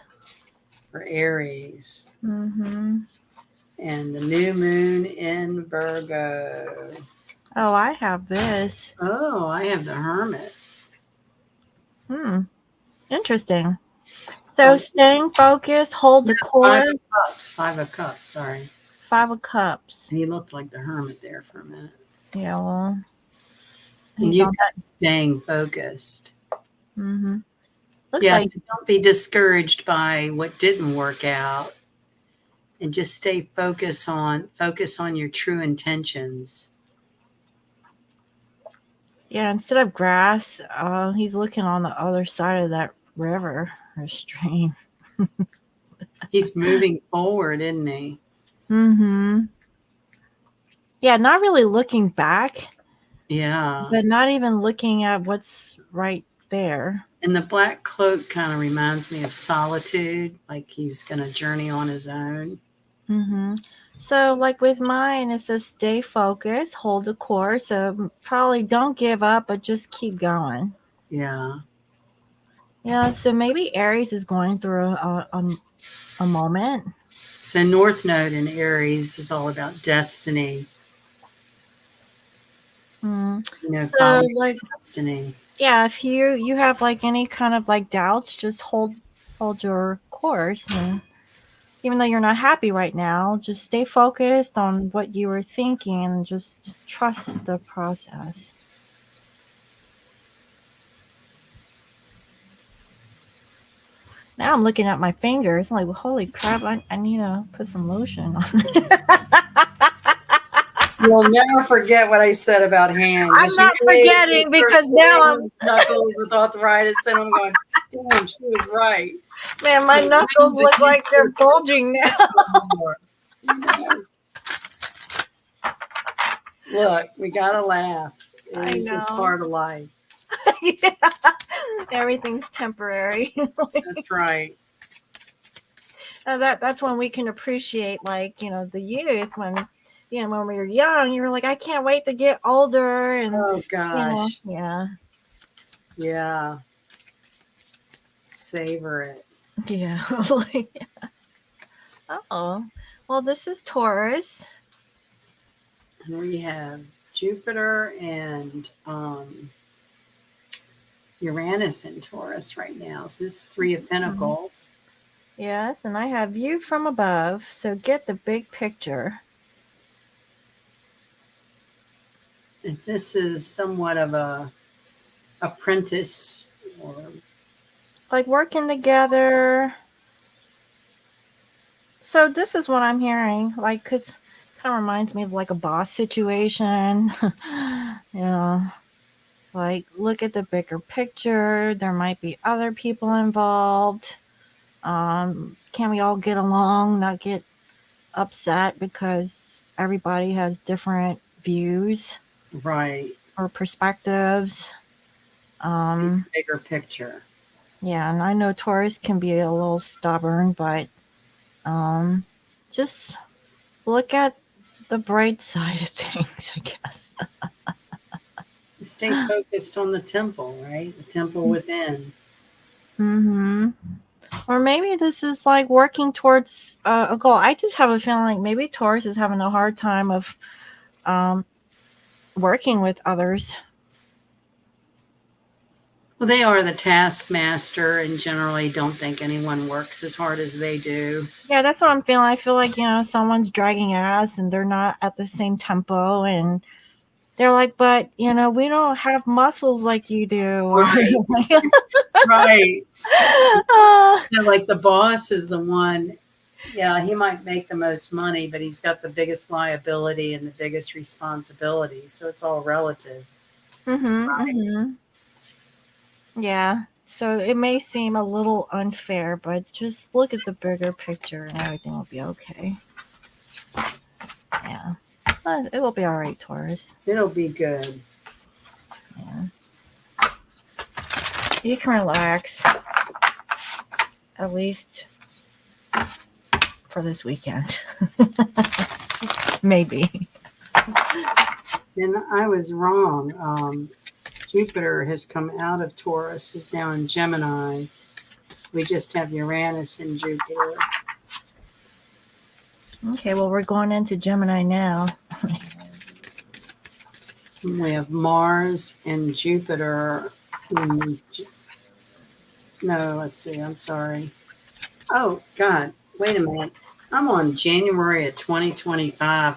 For Aries. Mhm. And the new moon in Virgo. Oh, I have this. Oh, I have the Hermit. Hmm. Interesting. So Oh, staying focused, hold the Five core. of Cups. Five of Cups, sorry. Five of Cups. He looked like the Hermit there for a minute. Yeah. Well, And he's you've on got staying focused. that. Mhm. Looks like. Yes, don't be discouraged by what didn't work out and just stay focus on your true intentions. Yeah. Instead of grass, he's looking on the other side of that river or stream. He's moving forward, isn't he? Mhm. Yeah. Not really looking back, Yeah. but not even looking at what's right there. And the black cloak kind of reminds me of solitude, like he's going to journey on his own. Mm-hmm. So, like with mine, it says stay focused, hold the course. So, probably don't give up, but just keep going. Yeah. Yeah. So maybe Aries is going through a moment. So North Node in Aries is all about destiny, Mm. So, following like, destiny. yeah, if you have like any kind of like doubts, just hold your course, and even though you're not happy right now, just stay focused on what you were thinking and just trust the process. Now I'm looking at my fingers. I'm like, well, holy crap! I need to put some lotion on. You'll never forget what I said about hands. And I'm she not forgetting because first now saying I'm his knuckles with arthritis, and I'm going, damn, she was right. man, my knuckles Hands look against like they're bulging now. more. Look, we gotta laugh. I It's just know. part of life. Yeah. Everything's temporary. That's right. That's when we can appreciate the youth when we were young, you were like, I can't wait to get older and Oh gosh. yeah. Yeah. Savor it. Yeah. Oh. Well, this is Taurus. And we have Jupiter and Uranus in Taurus right now. So this is Three of Pentacles. Yes, and I have view from above, so get the big picture. And this is somewhat of a apprentice or Like working together. So this is what I'm hearing, like, cause kind of reminds me of like a boss situation. Like look at the bigger picture. There might be other people involved. Can we all get along? Not get upset because everybody has different views right. or perspectives. See the Um, bigger picture. yeah, and I know Taurus can be a little stubborn, but um, just look at the bright side of things, I guess. Stay focused on the temple, right? The temple within. Mm-hmm. Or maybe this is like working towards a goal. I just have a feeling like maybe Taurus is having a hard time of um, working with others. Well, they are the taskmaster and generally don't think anyone works as hard as they do. Yeah, that's what I'm feeling. I feel like, someone's dragging ass and they're not at the same tempo and they're like, but, we don't have muscles like you do. Right. Right. Uh, Like the boss is the one Yeah, he might make the most money, but he's got the biggest liability and the biggest responsibility. So it's all relative. Mhm. Mhm. Yeah. So it may seem a little unfair, but just look at the bigger picture and everything will be okay. Yeah. It will be all right, Taurus. It'll be good. Yeah. You can relax, at least for this weekend. Maybe. And I was wrong. Jupiter has come out of Taurus, is now in Gemini. We just have Uranus and Jupiter. Okay, well, we're going into Gemini now. We have Mars and Jupiter in. No, let's see. I'm sorry. Oh, God. Wait a minute. I'm on January of 2025.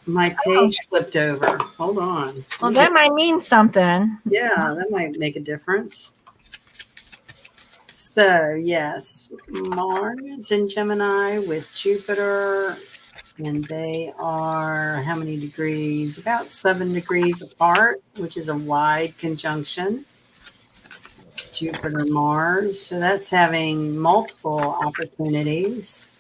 My Oh, page flipped over. Hold on. Let well, me get. that might mean something. Yeah, that might make a difference. So, yes, Mars in Gemini with Jupiter, and they are how many degrees? About 7 degrees apart, which is a wide conjunction. Jupiter, Mars. So that's having multiple opportunities.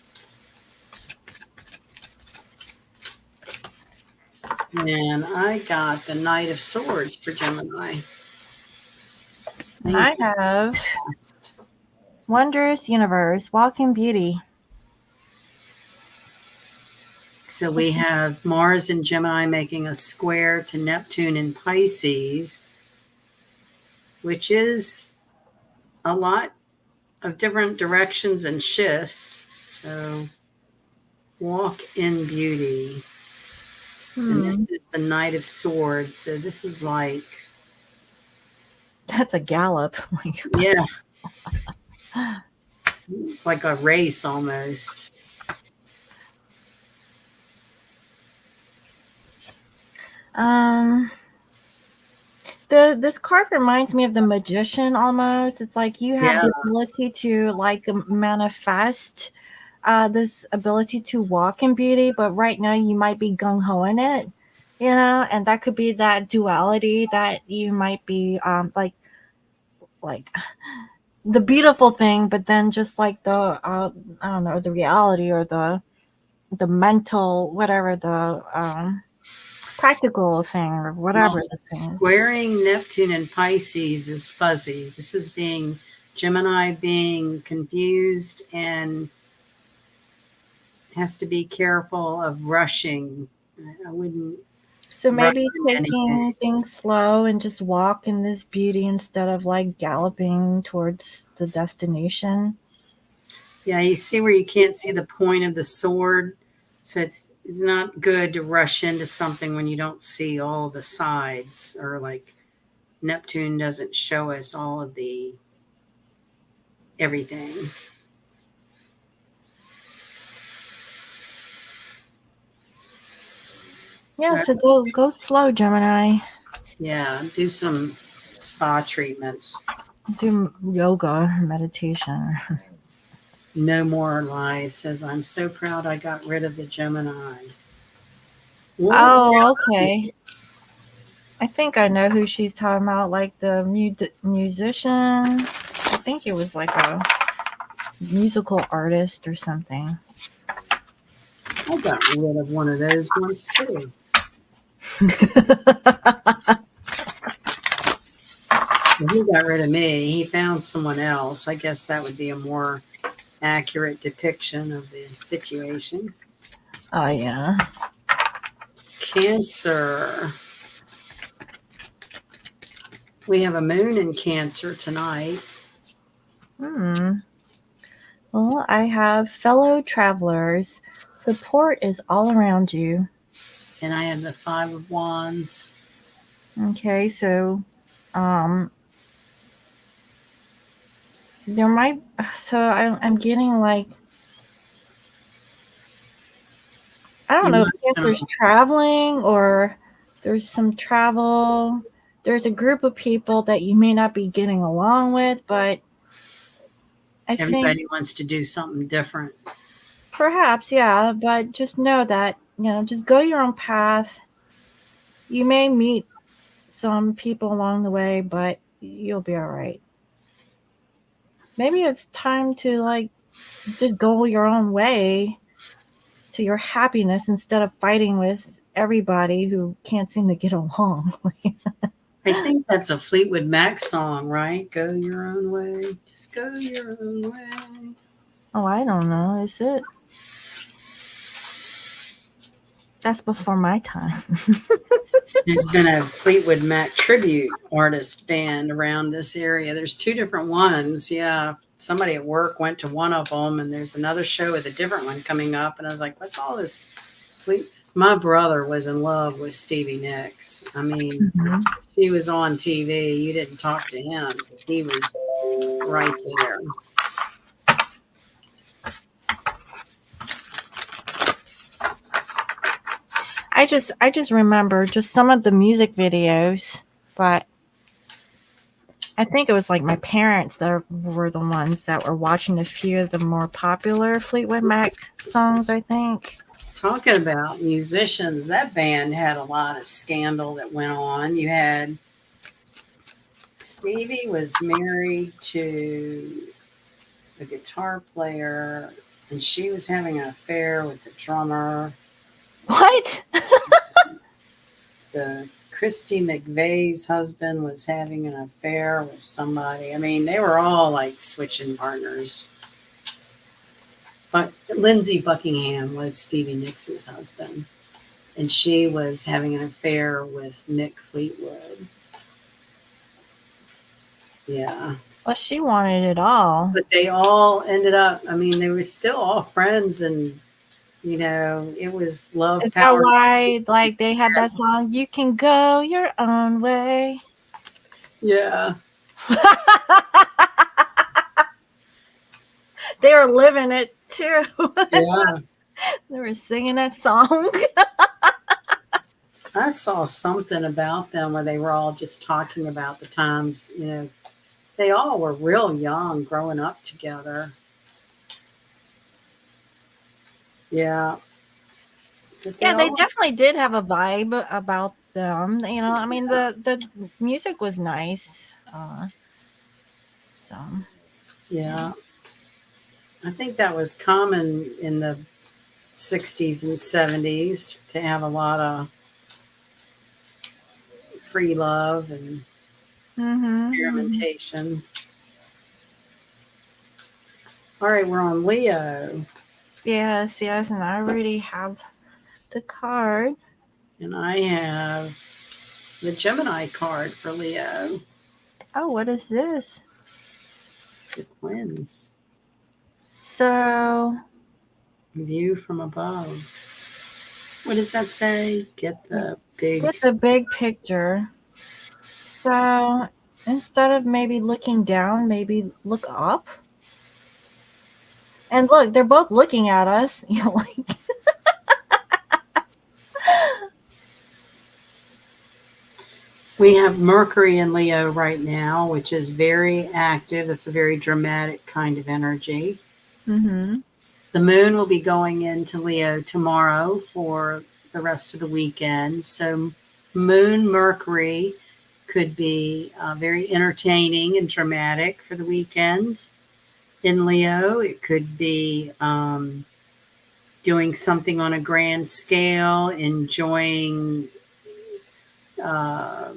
And I got the Knight of Swords for Gemini. And I Things have fast. Wondrous Universe, Walking Beauty. So we have Mars in Gemini making a square to Neptune in Pisces, which is a lot of different directions and shifts. So walk in beauty. And Hmm. this is the Knight of Swords. So this is like, That's a gallop. yeah, it's like a race almost. um, this card reminds me of the magician almost. It's like you have Yeah, the ability to like manifest this ability to walk in beauty, but right now you might be gung ho in it, and that could be that duality that you might be like the beautiful thing, but then just like the I don't know, the reality or the mental whatever the practical thing or well, whatever the thing is. squaring Neptune and Pisces is fuzzy. This is being Gemini being confused and has to be careful of rushing. I wouldn't So rush maybe into anything. taking things slow and just walk in this beauty instead of like galloping towards the destination. Yeah, you see where you can't see the point of the sword. So it's not good to rush into something when you don't see all the sides, or like Neptune doesn't show us all of the everything. Yeah, So so go slow, Gemini. yeah, do some spa treatments. Do yoga, meditation. No more lies says I'm so proud I got rid of the Gemini. Well, Oh, okay. I think I know who she's talking about, like the musician. I think it was like a musical artist or something. I got rid of one of those once too. Well, he got rid of me. He found someone else. I guess that would be a more accurate depiction of the situation. Oh yeah. Cancer. We have a moon in Cancer tonight. Hmm. Well, I have fellow travelers. Support is all around you. And I have the Five of Wands. Okay, so um there might so I'm getting like I don't know if Cancer's Emotional. traveling or there's some travel. There's a group of people that you may not be getting along with, but I think Everybody wants to do something different. perhaps, yeah, but just know that, just go your own path. You may meet some people along the way, but you'll be all right. Maybe it's time to like just go your own way to your happiness instead of fighting with everybody who can't seem to get along. I think that's a Fleetwood Mac song, right? Go your own way. Just go your own way. Oh, I don't know. Is it? That's before my time. There's been a Fleetwood Mac tribute artist band around this area. There's two different ones. Yeah. Somebody at work went to one of them, and there's another show with a different one coming up. And I was like, what's all this Fleet? My brother was in love with Stevie Nicks. I mean, Mhm. he was on TV. You didn't talk to him. He was right there. I just remember just some of the music videos, but I think it was like my parents that were the ones that were watching a few of the more popular Fleetwood Mac songs, I think. Talking about musicians, that band had a lot of scandal that went on. You had Stevie was married to the guitar player, and she was having an affair with the drummer. What? The Christy McVeigh's husband was having an affair with somebody. I mean, they were all like switching partners. But Lindsey Buckingham was Stevie Nicks' husband, and she was having an affair with Mick Fleetwood. Yeah. Well, she wanted it all. But they all ended up, I mean, they were still all friends, and, it was love, Is that power, and why, success. like, they had that song, You Can Go Your Own Way? Yeah. They were living it too. Yeah. They were singing that song. I saw something about them where they were all just talking about the times, they all were real young growing up together. Yeah. But they Yeah, they all, definitely did have a vibe about them. I mean, the music was nice. So yeah. I think that was common in the 60s and 70s to have a lot of free love and mm-hmm. experimentation. All right, we're on Leo, Yes, yes, and I already have the card. and I have the Gemini card for Leo, Oh, what is this? the twins. So View from above. What does that say? Get the big. get the big picture. So instead of maybe looking down, maybe look up. And look, they're both looking at us. Like We have Mercury in Leo right now, which is very active. It's a very dramatic kind of energy. mm-hmm. The moon will be going into Leo tomorrow for the rest of the weekend. So, Moon Mercury could be very entertaining and dramatic for the weekend. In Leo, it could be doing something on a grand scale, enjoying, uh,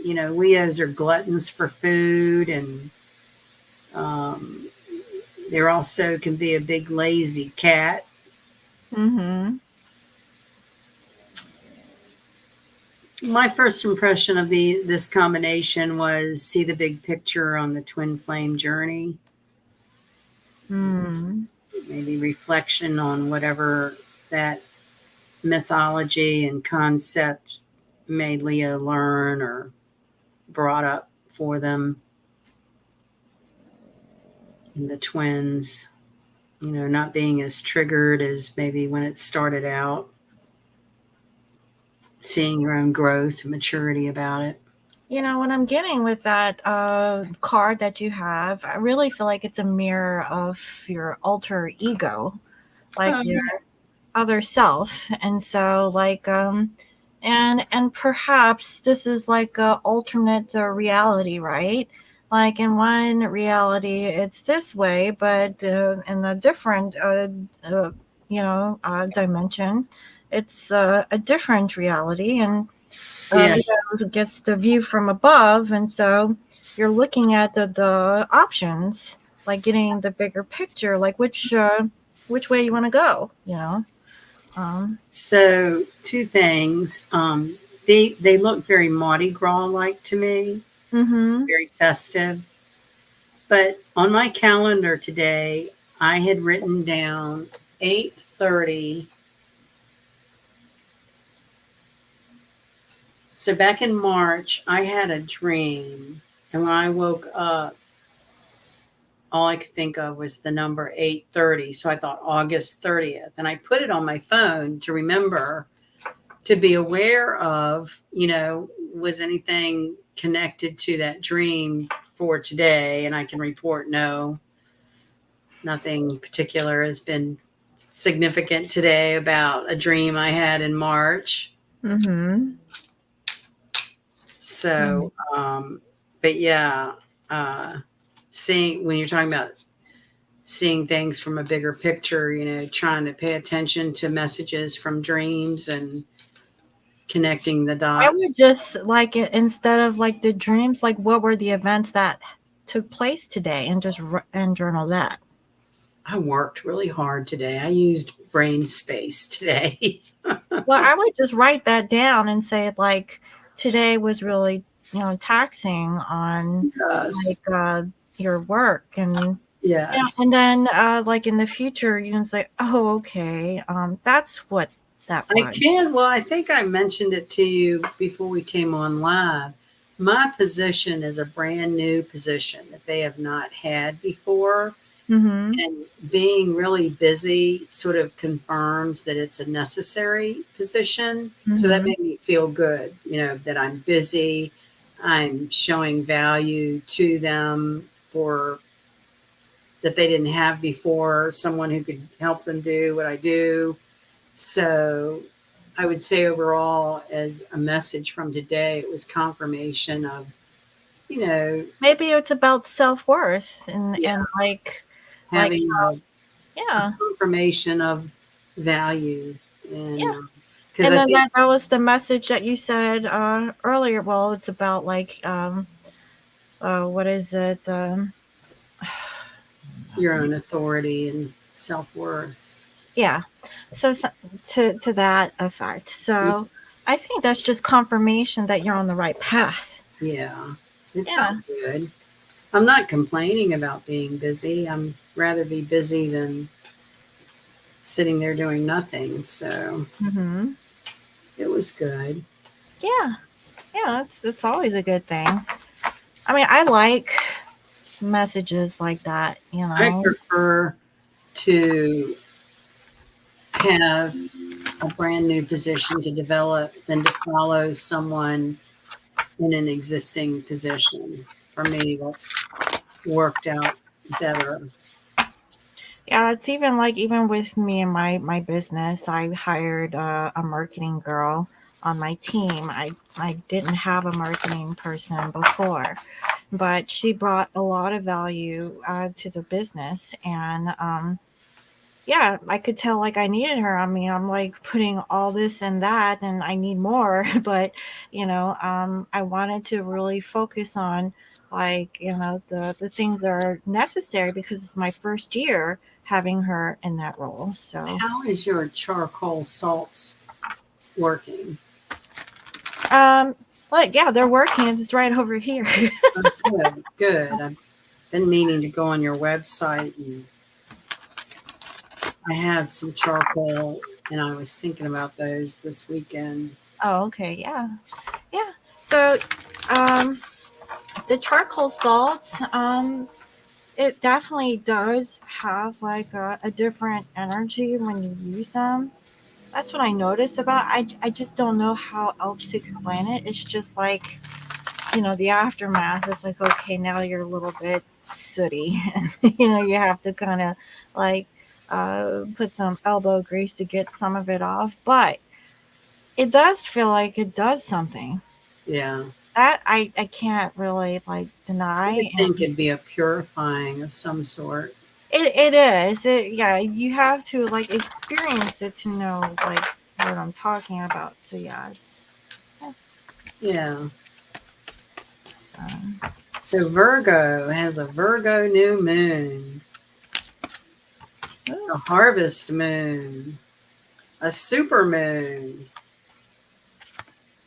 Leos are gluttons for food, and um, there also can be a big lazy cat. Mm-hmm. My first impression of this combination was see the big picture on the twin flame journey. Mm. Maybe reflection on whatever that mythology and concept made Leo learn or brought up for them in the twins. Not being as triggered as maybe when it started out. Seeing your own growth and maturity about it. What I'm getting with that card that you have, I really feel like it's a mirror of your alter ego, like Oh, your yeah. other self. And so, like, and perhaps this is like a alternate reality, right? Like in one reality, it's this way, but in a different, uh, dimension, it's a different reality, and Yeah. because it gets the view from above, and so you're looking at the options, like getting the bigger picture, like which way you want to go, um So two things. They look very Mardi Gras like to me, mhm very festive. But on my calendar today, I had written down 8:30. So back in March, I had a dream, and when I woke up, all I could think of was the number 8:30. So I thought August 30th, and I put it on my phone to remember, to be aware of, was anything connected to that dream for today, and I can report no, nothing particular has been significant today about a dream I had in March. mhm So, but yeah, uh, seeing when you're talking about seeing things from a bigger picture, trying to pay attention to messages from dreams and connecting the I would dots. just like it instead of like the dreams, like what were the events that took place today, and just and journal that. I worked really hard today. I used brain space today. Well, I would just write that down and say like today was really, taxing on Yes. like your work. And yeah, Yes. and then like in the future you can say, "Oh, okay. That's what that I was." can. Well, I think I mentioned it to you before we came on live. My position is a brand new position that they have not had before. Mhm. And being really busy sort of confirms that it's a necessary position. So that Mhm. made me feel good, that I'm busy. I'm showing value to them for that they didn't have before, someone who could help them do what I do. So I would say overall, as a message from today, it was confirmation of, you know, Maybe it's about self-worth and yeah, like having a yeah. confirmation of value. Yeah. And because And I then think that was the message that you said earlier. Well, it's about like what is it? your own authority and self worth. Yeah. So to that effect. So I think that's just confirmation that you're on the right path. Yeah, it felt Yeah. good. I'm not complaining about being busy. I'm rather be busy than sitting there doing nothing. So Mhm. it was good. Yeah. Yeah, it's always a good thing. I mean, I like messages like that, I prefer to have a brand new position to develop than to follow someone in an existing position. For me, that's worked out better. Yeah, it's even like even with me and my business, I hired a marketing girl on my team. I didn't have a marketing person before, but she brought a lot of value to the business. And yeah, I could tell like I needed her. I mean, I'm like putting all this and that, and I need more. But I wanted to really focus on like the things that are necessary because it's my first year having her in that role. So How is your charcoal salts working? um, like yeah, they're working. It's right over here. Oh, good, good. I've been meaning to go on your website, and I have some charcoal, and I was thinking about those this weekend. Oh, okay, yeah, yeah. So um, the charcoal salts it definitely does have like a different energy when you use them. That's what I notice about. I just don't know how else to explain it. It's just like the aftermath is like, okay, now you're a little bit sooty. You have to kind of like put some elbow grease to get some of it off. But it does feel like it does something. Yeah. That I can't really like I deny. would think it'd be a purifying of some sort. It is. Yeah, you have to like experience it to know like what I'm talking about. So yeah, Yeah. um, So Virgo has a Virgo new moon, a harvest moon, a super moon.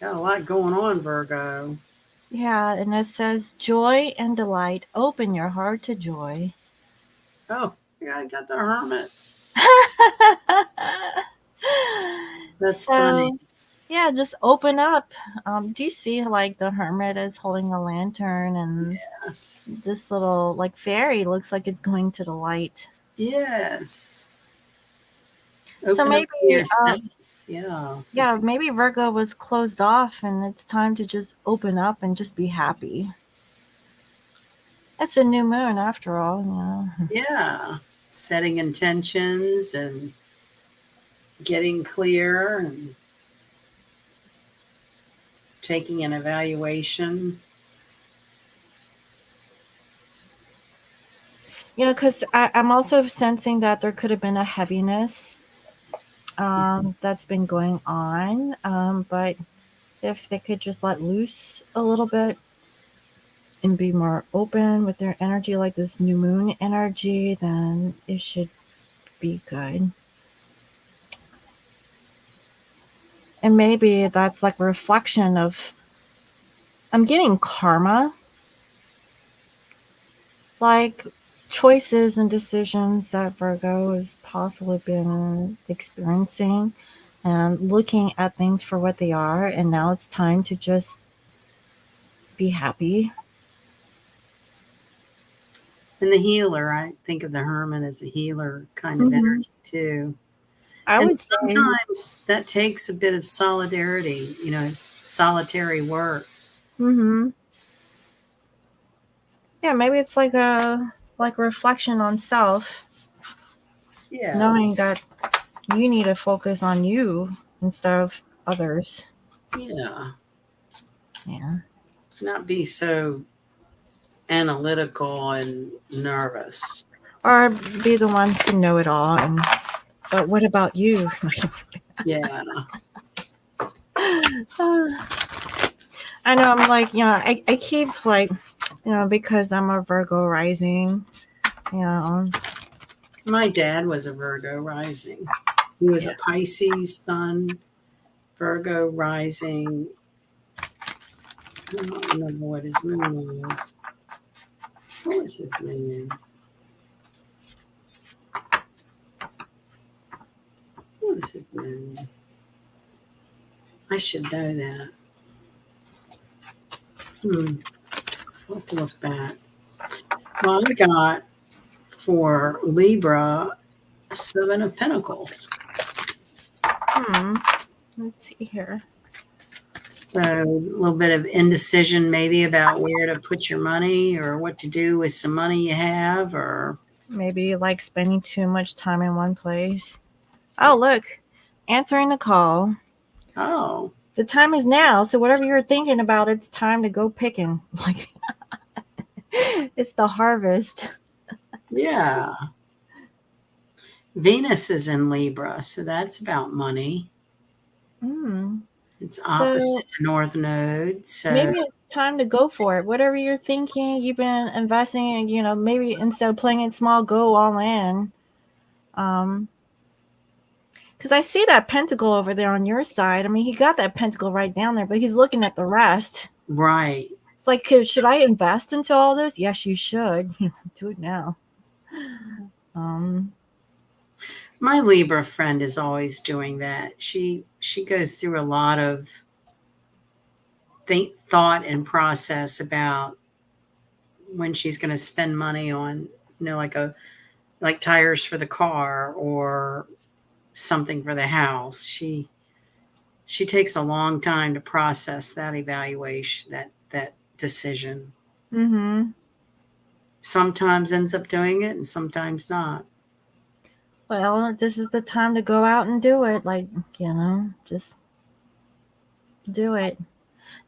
Got a lot going on, Virgo. yeah, and it says joy and delight. Open your heart to joy. Oh, yeah, I got the hermit. That's funny. So yeah, just open up. Do you see like the hermit is holding a lantern and Yes. this little like fairy looks like it's going to the light. Yes. So Open up maybe to yourself. Yeah. yeah, maybe Virgo was closed off and it's time to just open up and just be happy. It's a new moon after all. Yeah. Setting intentions and getting clear and taking an evaluation. Because I'm also sensing that there could have been a heaviness that's been going on. But if they could just let loose a little bit and be more open with their energy, like this new moon energy, then it should be good. And maybe that's like a reflection of I'm getting karma, like choices and decisions that Virgo has possibly been experiencing and looking at things for what they are. And now it's time to just be happy. And the healer, I think of the hermit as a healer kind of Hmm. energy too. I And would say, sometimes that takes a bit of solidarity, it's solitary work. hmm yeah, maybe it's like a reflection on self, Yeah. knowing that you need to focus on you instead of others. Yeah. Yeah. Not be so analytical and nervous. Or be the ones to know it all and but what about you? Yeah. I know I'm like, I keep like, because I'm a Virgo rising, you know. My dad was a Virgo rising. He was Yeah. a Pisces sun, Virgo rising. I don't remember what his moon was. What was his moon? What was his moon? I should know that. I'll have to look back. Well, I got for Libra, Seven of Pentacles. Hmm. Let's see here. So a little bit of indecision maybe about where to put your money or what to do with some money you have or Maybe like spending too much time in one place. Oh, look, answering the call. oh, The time is now, so whatever you're thinking about, it's time to go picking. Like it's the harvest. yeah. Venus is in Libra, so that's about money. Hmm. It's So opposite the North Node. So maybe it's time to go for it. Whatever you're thinking, you've been investing in, maybe instead of playing it small, go all in. Um, because I see that pentacle over there on your side. I mean, he got that pentacle right down there, but he's looking at the rest. right. It's like, should I invest into all this? Yes, you should. Do it now. Um, My Libra friend is always doing that. She goes through a lot of thought and process about when she's going to spend money on, like tires for the car or something for the house. She takes a long time to process that evaluation, that decision. Mm-hmm. Sometimes ends up doing it and sometimes not. Well, this is the time to go out and do it. Like, just do it.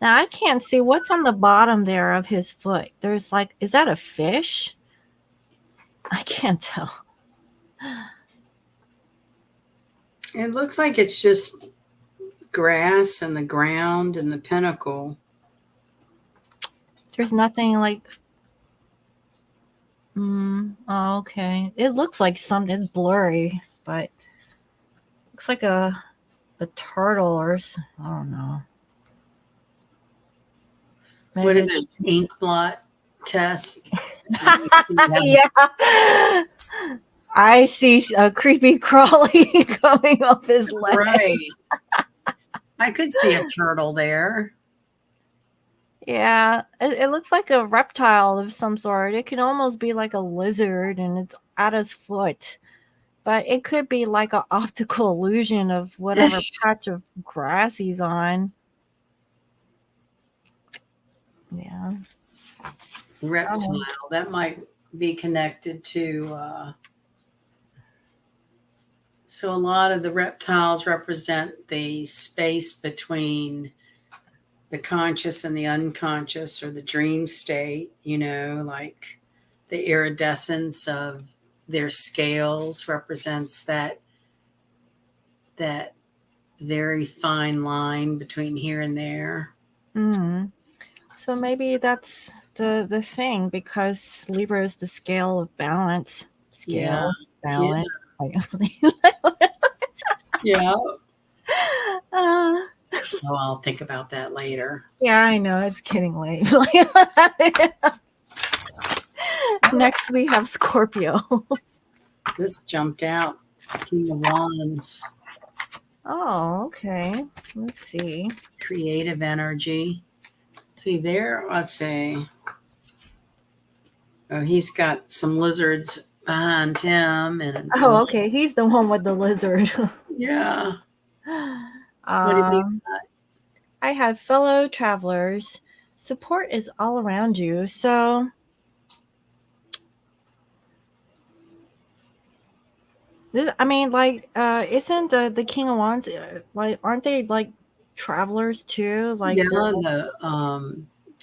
Now, I can't see what's on the bottom there of his foot. There's like, is that a fish? I can't tell. It looks like it's just grass and the ground and the pinnacle. There's nothing like, oh, okay. It looks like something, it's blurry, but looks like a turtle or, I don't know. What Maybe are it's, those ink blot tests? yeah. I see a creepy crawly coming off his leg. Right. I could see a turtle there. Yeah, it looks like a reptile of some sort. It can almost be like a lizard and it's at his foot. But it could be like an optical illusion of whatever patch of grass he's on. Yeah. Reptile. That might be connected to. So a lot of the reptiles represent the space between the conscious and the unconscious or the dream state, like the iridescence of their scales represents that very fine line between here and there. Mm. So maybe that's the thing because Libra is the scale of balance. Yeah. Scale, Yeah. balance. Yeah. uh, Oh, I'll think about that later. yeah, I know it's getting late. Next we have Scorpio. This jumped out. King of Wands. Oh, okay. Let's see. Creative energy. See there, let's see. Oh, he's got some lizards behind him and Oh, okay. He's the one with the lizard. yeah. What do you um, I have fellow travelers. Support is all around you. So this, I mean, like, isn't the King of Wands like? Aren't they like travelers too? Like, Yeah, they're.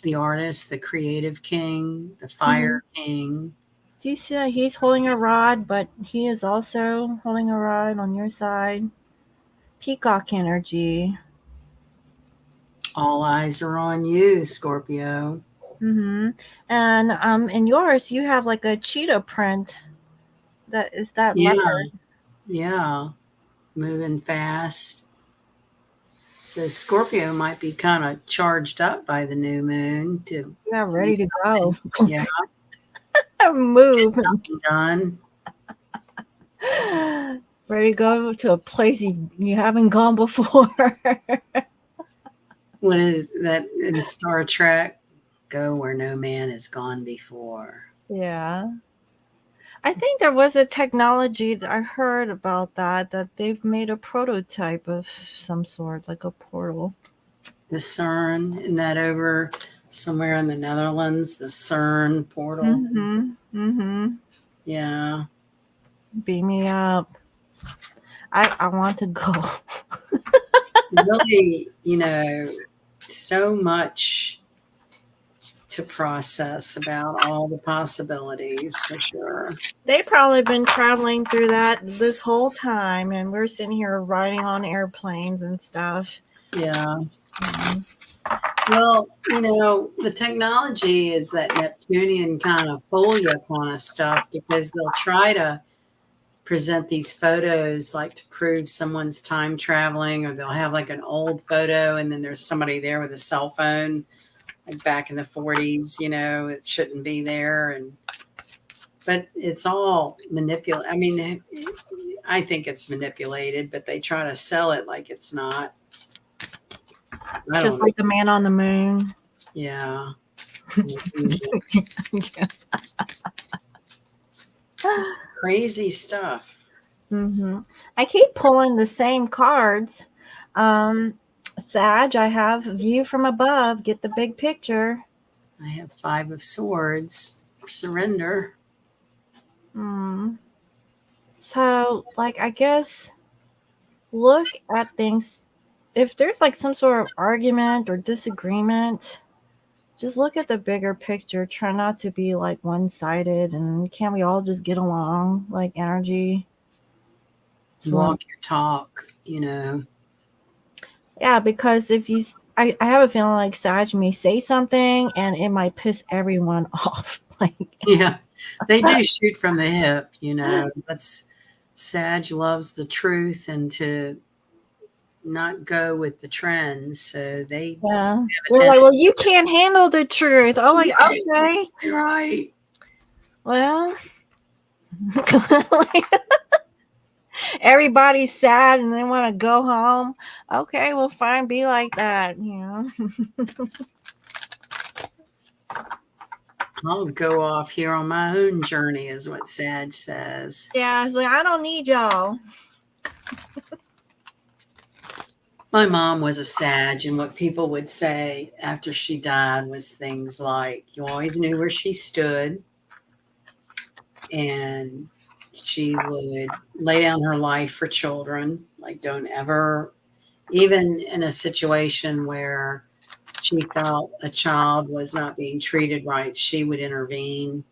the artist, the creative king, the Mhm. fire king. Do you see that he's holding a rod, but he is also holding a rod on your side? Peacock energy. All eyes are on you, Scorpio. Mm-hmm. And in yours, you have like a cheetah print. That is that Yeah, leopard. yeah. Moving fast. So Scorpio might be kind of charged up by the new moon to Yeah, do ready to go. something. Yeah, Move. something done. Ready to go to a place you haven't gone before. What is that in Star Trek? Go where no man has gone before. Yeah. I think there was a technology that I heard about that they've made a prototype of some sort, like a portal. The CERN, isn't that over somewhere in the Netherlands? The CERN portal. Mm-hmm. Mm-hmm. Yeah. Beam me up. I want to go. Really, so much to process about all the possibilities for sure. They've probably been traveling through that this whole time, and we're sitting here riding on airplanes and stuff. Yeah. Mhm. Well, the technology is that Neptunian kind of folio kind of stuff because they'll try to present these photos like to prove someone's time traveling, or they'll have like an old photo and then there's somebody there with a cell phone like back in the 40s, it shouldn't be there. But it's all manipulated. I mean, I think it's manipulated, but they try to sell it like it's not. I Just don't like the man on the moon. Yeah. Yeah. It's crazy stuff. Mm-hmm. I keep pulling the same cards. Sag, I have view from above. Get the big picture. I have 5 of Swords. Surrender. So, like, I guess look at things. If there's like some sort of argument or disagreement, just look at the bigger picture. Try not to be like one sided. And can we all just get along? Like, energy. So, Walk your talk, you know. yeah, because if you, I have a feeling like Sag may say something and it might piss everyone off. Like, Yeah. They do shoot from the hip, you know. That's Sag loves the truth and to not go with the trends. So they yeah, have a they're like, well, tendency. you can't handle the truth. I'm like, Right. okay, Right. well, like, everybody's sad and they want to go home. Okay, well, fine, be like that, you know. I'll go off here on my own journey, is what Sag says. Yeah, it's like I don't need y'all. My mom was a Sag, and what people would say after she died was things like, you always knew where she stood, and she would lay down her life for children. Like, don't ever, even in a situation where she felt a child was not being treated right, she would intervene,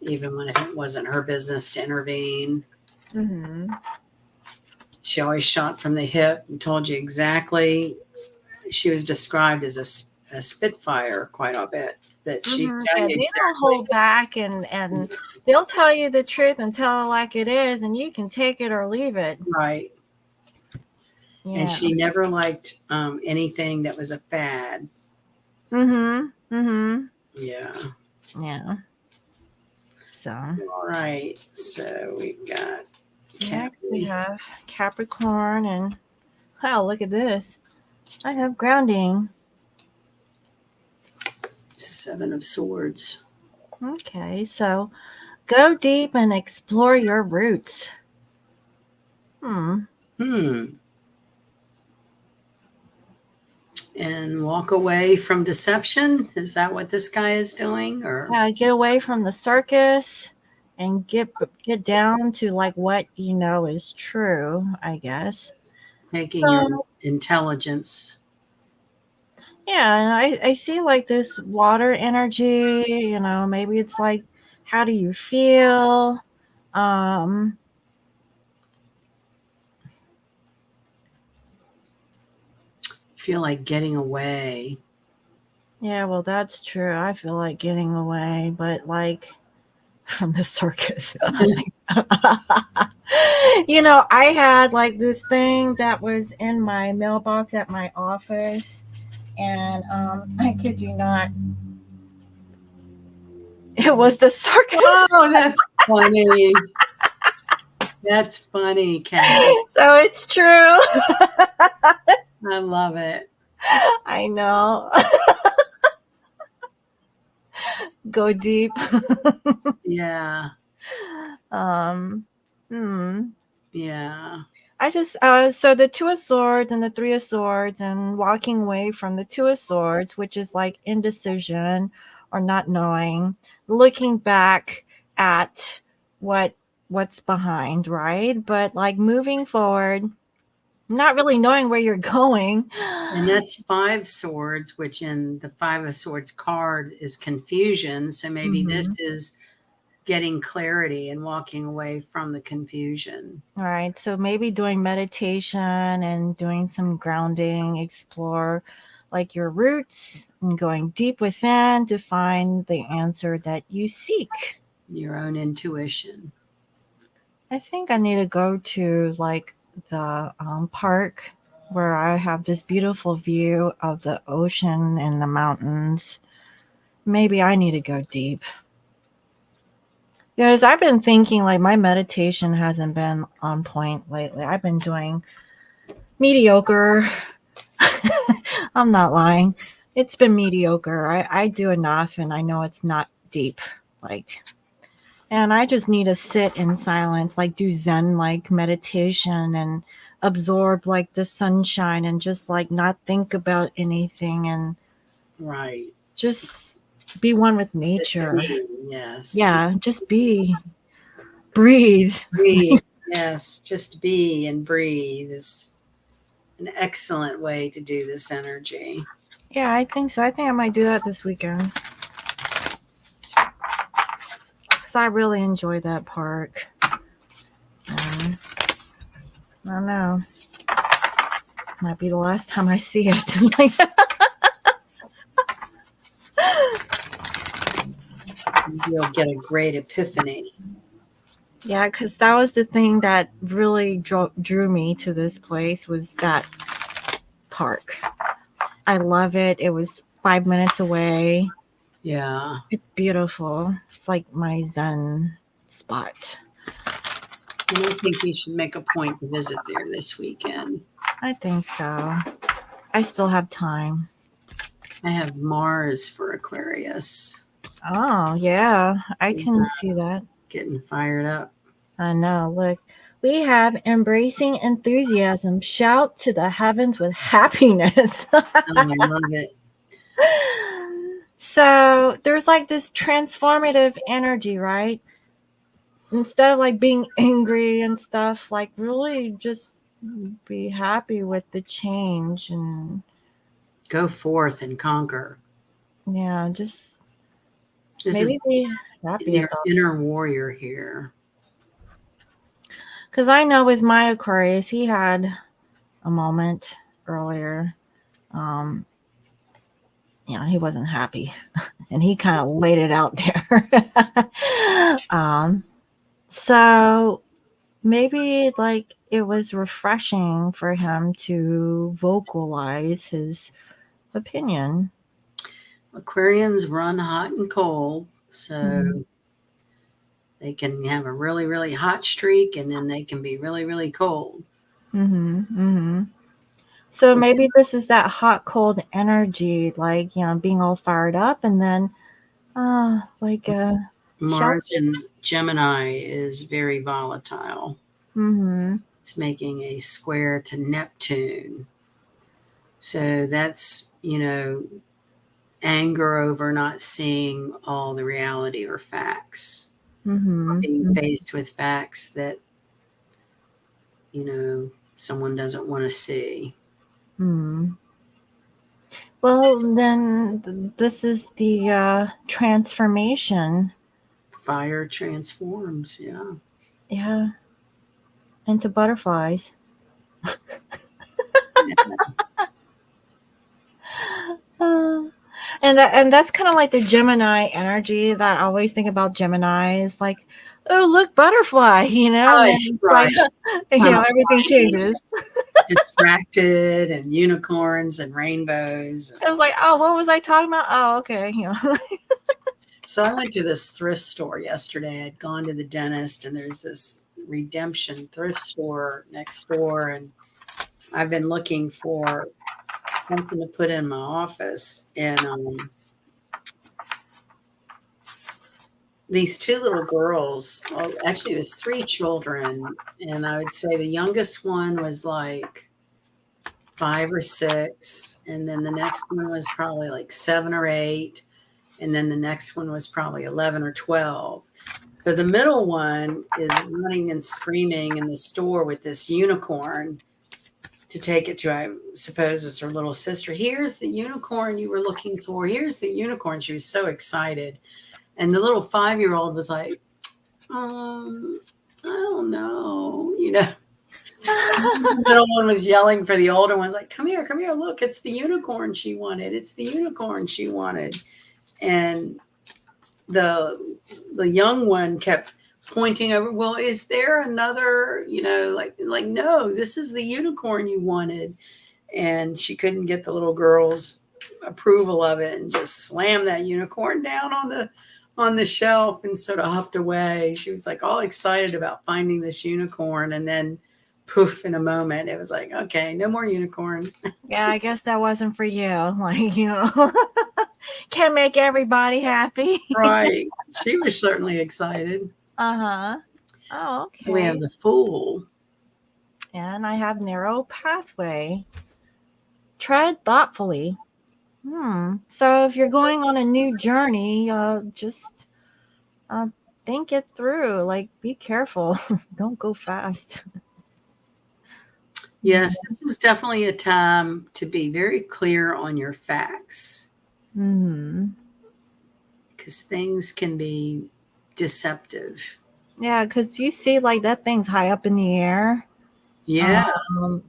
even when if it wasn't her business to intervene. Mm-hmm. She always shot from the hip and told you exactly. She was described as a Spitfire quite a bit. That she'd Mm-hmm. tell Yeah, you they don't exactly. hold back, and they'll tell you the truth and tell it like it is, and you can take it or leave it. Right. And Yeah. she never liked anything that was a fad. Mm-hmm. Mm-hmm. Yeah. Yeah. So All right. So we've got next we Cappy. have Capricorn, and wow, look at this. I have grounding. 7 of Swords. Okay, so go deep and explore your roots. Hmm. Hmm. And walk away from deception. Is that what this guy is doing? Or Get away from the circus and get down to like what you know is true, I guess. taking your So intelligence? yeah, and I see like this water energy, you know, maybe it's like how do you feel? Um Feel like getting away. yeah, well that's true. I feel like getting away, but like from the circus. You know, I had like this thing that was in my mailbox at my office, and I kid you not, it was the circus. Oh, that's funny. That's funny, Kat. So it's true. I love it. I know. Go deep. Yeah. um, hmm. Yeah. I just so the Two of Swords and the Three of Swords and walking away from the Two of Swords, which is like indecision or not knowing, looking back at what's behind, right? But like moving forward, not really knowing where you're going. And that's 5 swords, which in the 5 of Swords card is confusion. So maybe Mm-hmm. this is getting clarity and walking away from the confusion. All right, so maybe doing meditation and doing some grounding, explore like your roots and going deep within to find the answer that you seek. Your own intuition. I think I need to go to like the park where I have this beautiful view of the ocean and the mountains. Maybe I need to go deep. Because I've been thinking like my meditation hasn't been on point lately. I've been doing mediocre. I'm not lying. It's been mediocre. I do enough and I know it's not deep. Like, and I just need to sit in silence, like do Zen like meditation and absorb like the sunshine and just like not think about anything and Right. just be one with Just nature. be. Yes. Just Yeah, just be, breathe. breathe. Yes. Just be and breathe is an excellent way to do this energy. Yeah, I think so. I think I might do that this weekend because I really enjoy that park. And I don't know. Might be the last time I see it. Like, You'll get a great epiphany. yeah, because that was the thing that really drew me to this place was that park. I love it. It was 5 minutes away. Yeah. It's beautiful. It's like my zen spot. And I think you should make a point to visit there this weekend. I think so. I still have time. I have Mars for Aquarius. Oh, yeah. I can Yeah, see that. getting fired up. I know. Look, we have embracing enthusiasm. Shout to the heavens with happiness. Oh, I love it. So there's like this transformative energy, right? Instead of like being angry and stuff, like really just be happy with the change and Go forth and conquer. yeah, just This maybe is be happy your about it. inner warrior here. Because I know with my Aquarius, he had a moment earlier. Um, he wasn't happy, and he kind of laid it out there. So maybe like it was refreshing for him to vocalize his opinion. Aquarians run hot and cold, Mm-hmm. so they can have a really, really hot streak and then they can be really, really cold. Mm-hmm. Mm-hmm. So maybe this is that hot cold energy, like being all fired up, and then like shelter. Mars in Gemini is very volatile. Mm-hmm. It's making a square to Neptune. So that's, anger over not seeing all the reality or facts, being Mm-hmm. faced with facts that, someone doesn't want to see. Mm-hmm. Well, then this is the transformation, Fire transforms, yeah. yeah, into butterflies. Uh, and that's kind of like the Gemini energy that I always think about Gemini is like, oh look, butterfly, and then Right, it's like, right. Kind of everything changes. distracted and unicorns and rainbows. I was like, oh, what was I talking about? Oh, okay, So I went to this thrift store yesterday. I'd gone to the dentist and there's this redemption thrift store next door. And I've been looking for something to put in my office. And these two little girls, well, actually, it was three children. And I would say the youngest one was like 5 or 6. And then the next one was probably like 7 or 8. And then the next one was probably 11 or 12. So the middle one is running and screaming in the store with this unicorn to take it to, I suppose, it's her little sister. Here's the unicorn you were looking for. Here's the unicorn. She was so excited. And the little 5-year-old was like, I don't know. The middle one was yelling for the older ones, like, come here, look, it's the unicorn she wanted. It's the unicorn she wanted. And the young one kept pointing over, well, is there another, like no, this is the unicorn you wanted. And she couldn't get the little girl's approval of it and just slammed that unicorn down on the shelf and sort of huffed away. She was like all excited about finding this unicorn, and then poof, in a moment it was like, okay, no more unicorn. yeah, I guess that wasn't for you. Like, can't make everybody happy. Right, she was certainly excited. Uh-huh. Oh, So we have okay. the Fool. And I have narrow pathway. Tread thoughtfully. So if you're going on a new journey, just uh, think it through. Like, be careful. Don't go fast. Yes, this is definitely a time to be very clear on your facts Mm-hmm. because things can be deceptive. Yeah, because you see, like, that thing's high up in the air, Yeah,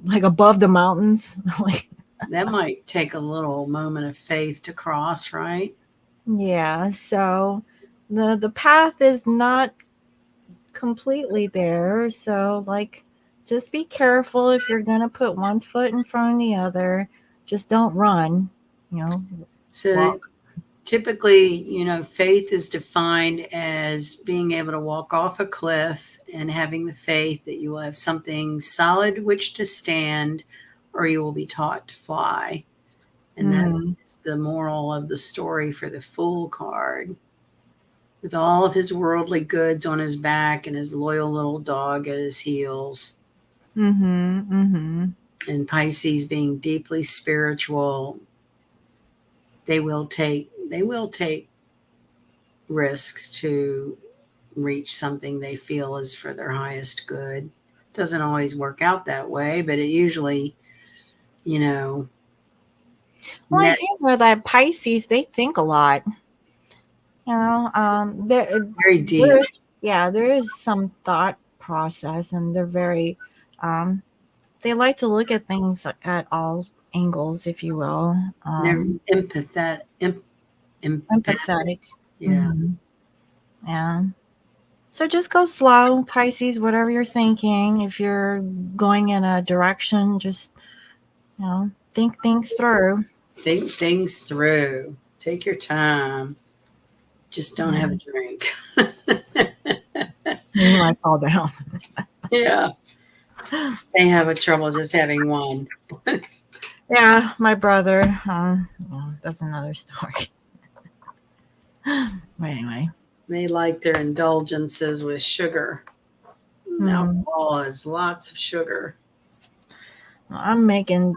like above the mountains. Like, that might take a little moment of faith to cross, right? yeah. So the path is not completely there. So, like, just be careful if you're gonna put one foot in front of the other. Just don't run. You know, So walk. typically, faith is defined as being able to walk off a cliff and having the faith that you will have something solid which to stand or you will be taught to fly. And that Mm, is the moral of the story for the Fool card. With all of his worldly goods on his back and his loyal little dog at his heels, mm-hmm. Mm-hmm. and Pisces being deeply spiritual, they will take risks to reach something they feel is for their highest good. Doesn't always work out that way, but it usually, you know, Well, I think with nets that Pisces, they think a lot. very deep. There's yeah, there is some thought process, and they're very, um, they like to look at things at all angles, if you will. They're empathic. Empathetic. Yeah. Hmm. Yeah. So just go slow, Pisces. Whatever you're thinking, if you're going in a direction, just think things through. Think things through. Take your time. Just don't have a Yeah. drink. You might fall down. Yeah. They have a trouble just having one. Yeah, my brother. Well, that's another story. But anyway. They like their indulgences with sugar. Hmm. Alcohol has lots of sugar. I'm making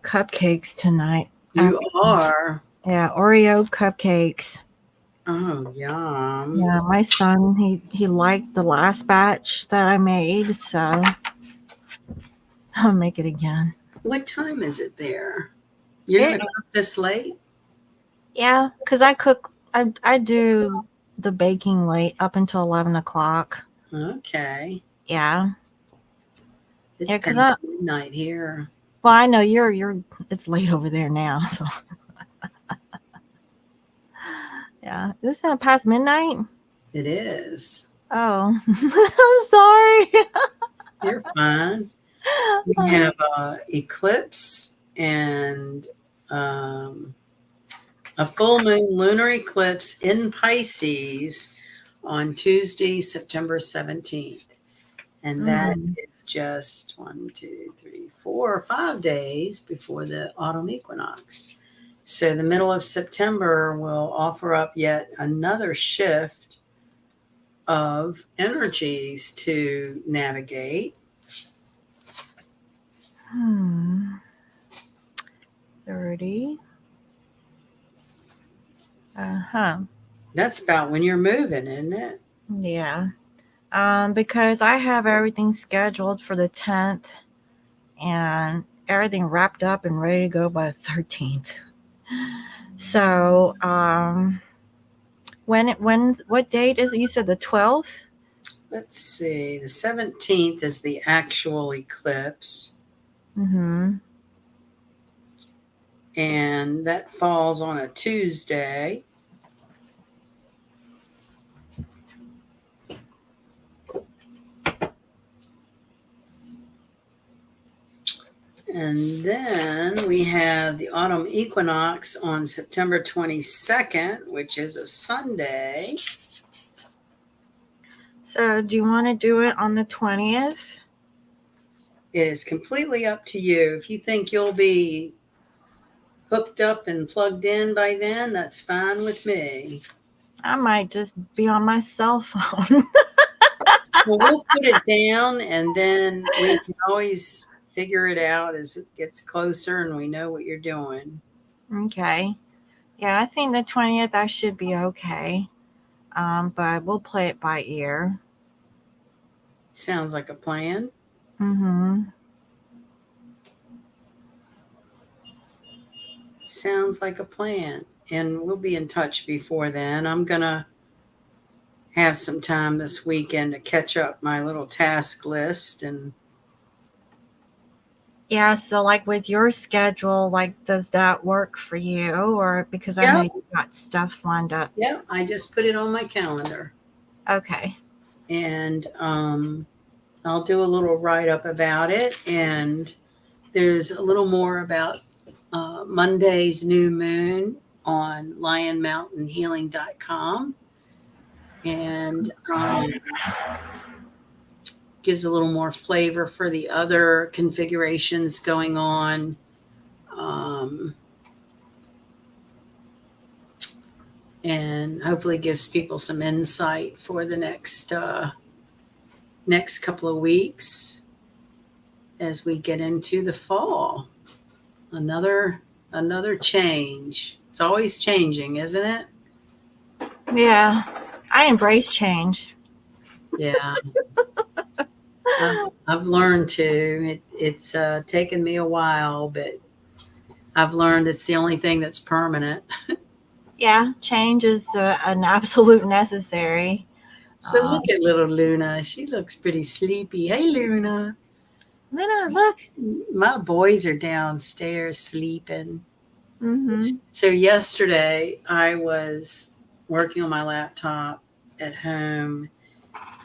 cupcakes tonight. You After, are. yeah, Oreo cupcakes. Oh, yum. Yeah, my son he liked the last batch that I made, so I'll make it again. What time is it there? You're going It to cook this late? Yeah, cause I do the baking late up until 11 o'clock. Okay. Yeah, It's yeah, cause I past midnight here. well I know you're it's late over there now, so yeah. This is past midnight. It is. Oh, I'm sorry. You're fine. We have eclipse and um, a full moon lunar eclipse in Pisces on Tuesday, September 17th. And that Mm, is just 5 days before the autumn equinox. So the middle of September will offer up yet another shift of energies to navigate. hmm. 30. Uh-huh. That's about when you're moving, isn't it? Yeah. Because I have everything scheduled for the 10th and everything wrapped up and ready to go by the 13th. So, what date is it? You said the 12th? Let's see. The 17th is the actual eclipse, Mm-hmm. and that falls on a Tuesday. And then we have the autumn equinox on September 22nd, which is a Sunday. So, do you want to do it on the 20th? It is completely up to you. If you think you'll be hooked up and plugged in by then, that's fine with me. I might just be on my cell phone. Well, we'll put it down and then we can always figure it out as it gets closer and we know what you're doing. Okay. Yeah, I think the 20th I should be okay. But we'll play it by ear. Sounds like a plan. Mm-hmm. Sounds like a plan. And we'll be in touch before then. I'm going to have some time this weekend to catch up my little task list. And Yeah, so like with your schedule, like does that work for you? Or because I know yeah, you got stuff lined up. yeah, I just put it on my calendar. Okay. And I'll do a little write up about it. And there's a little more about Monday's new moon on lionmountainhealing.com. And gives a little more flavor for the other configurations going on. Um, and hopefully gives people some insight for the next couple of weeks as we get into the fall. Another change. It's always changing, isn't it? Yeah. I embrace change. Yeah, I've learned to. It's taken me a while, but I've learned it's the only thing that's permanent. Yeah, change is an absolute necessary. So Um, look at little Luna. She looks pretty sleepy. Hey, Luna. Lena, look. My boys are downstairs sleeping. Mm-hmm. So yesterday I was working on my laptop at home,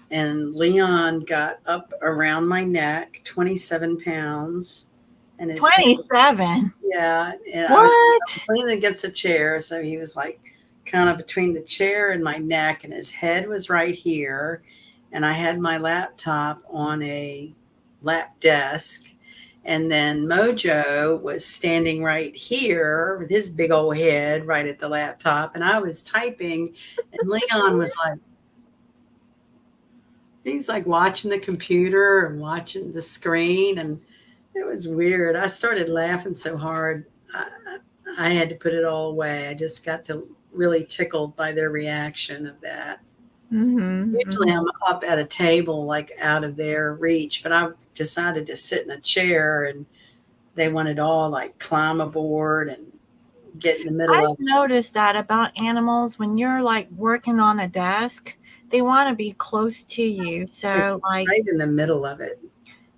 and Leon got up around my neck, 27 pounds, and his head, 27. yeah, and I was What? leaning against a chair, so he was like kind of between the chair and my neck, and his head was right here, and I had my laptop on a lap desk. And then Mojo was standing right here with his big old head right at the laptop. And I was typing, and Leon was like, he's like watching the computer and watching the screen. And it was weird. I started laughing so hard, I had to put it all away. I just got to really tickled by their reaction of that. Mm-hmm. Usually I'm up at a table, like out of their reach, but I decided to sit in a chair, and they wanted all like climb aboard and get in the middle I've of it. noticed that about animals when you're like working on a desk, they want to be close to you. Like So like right in the middle of it.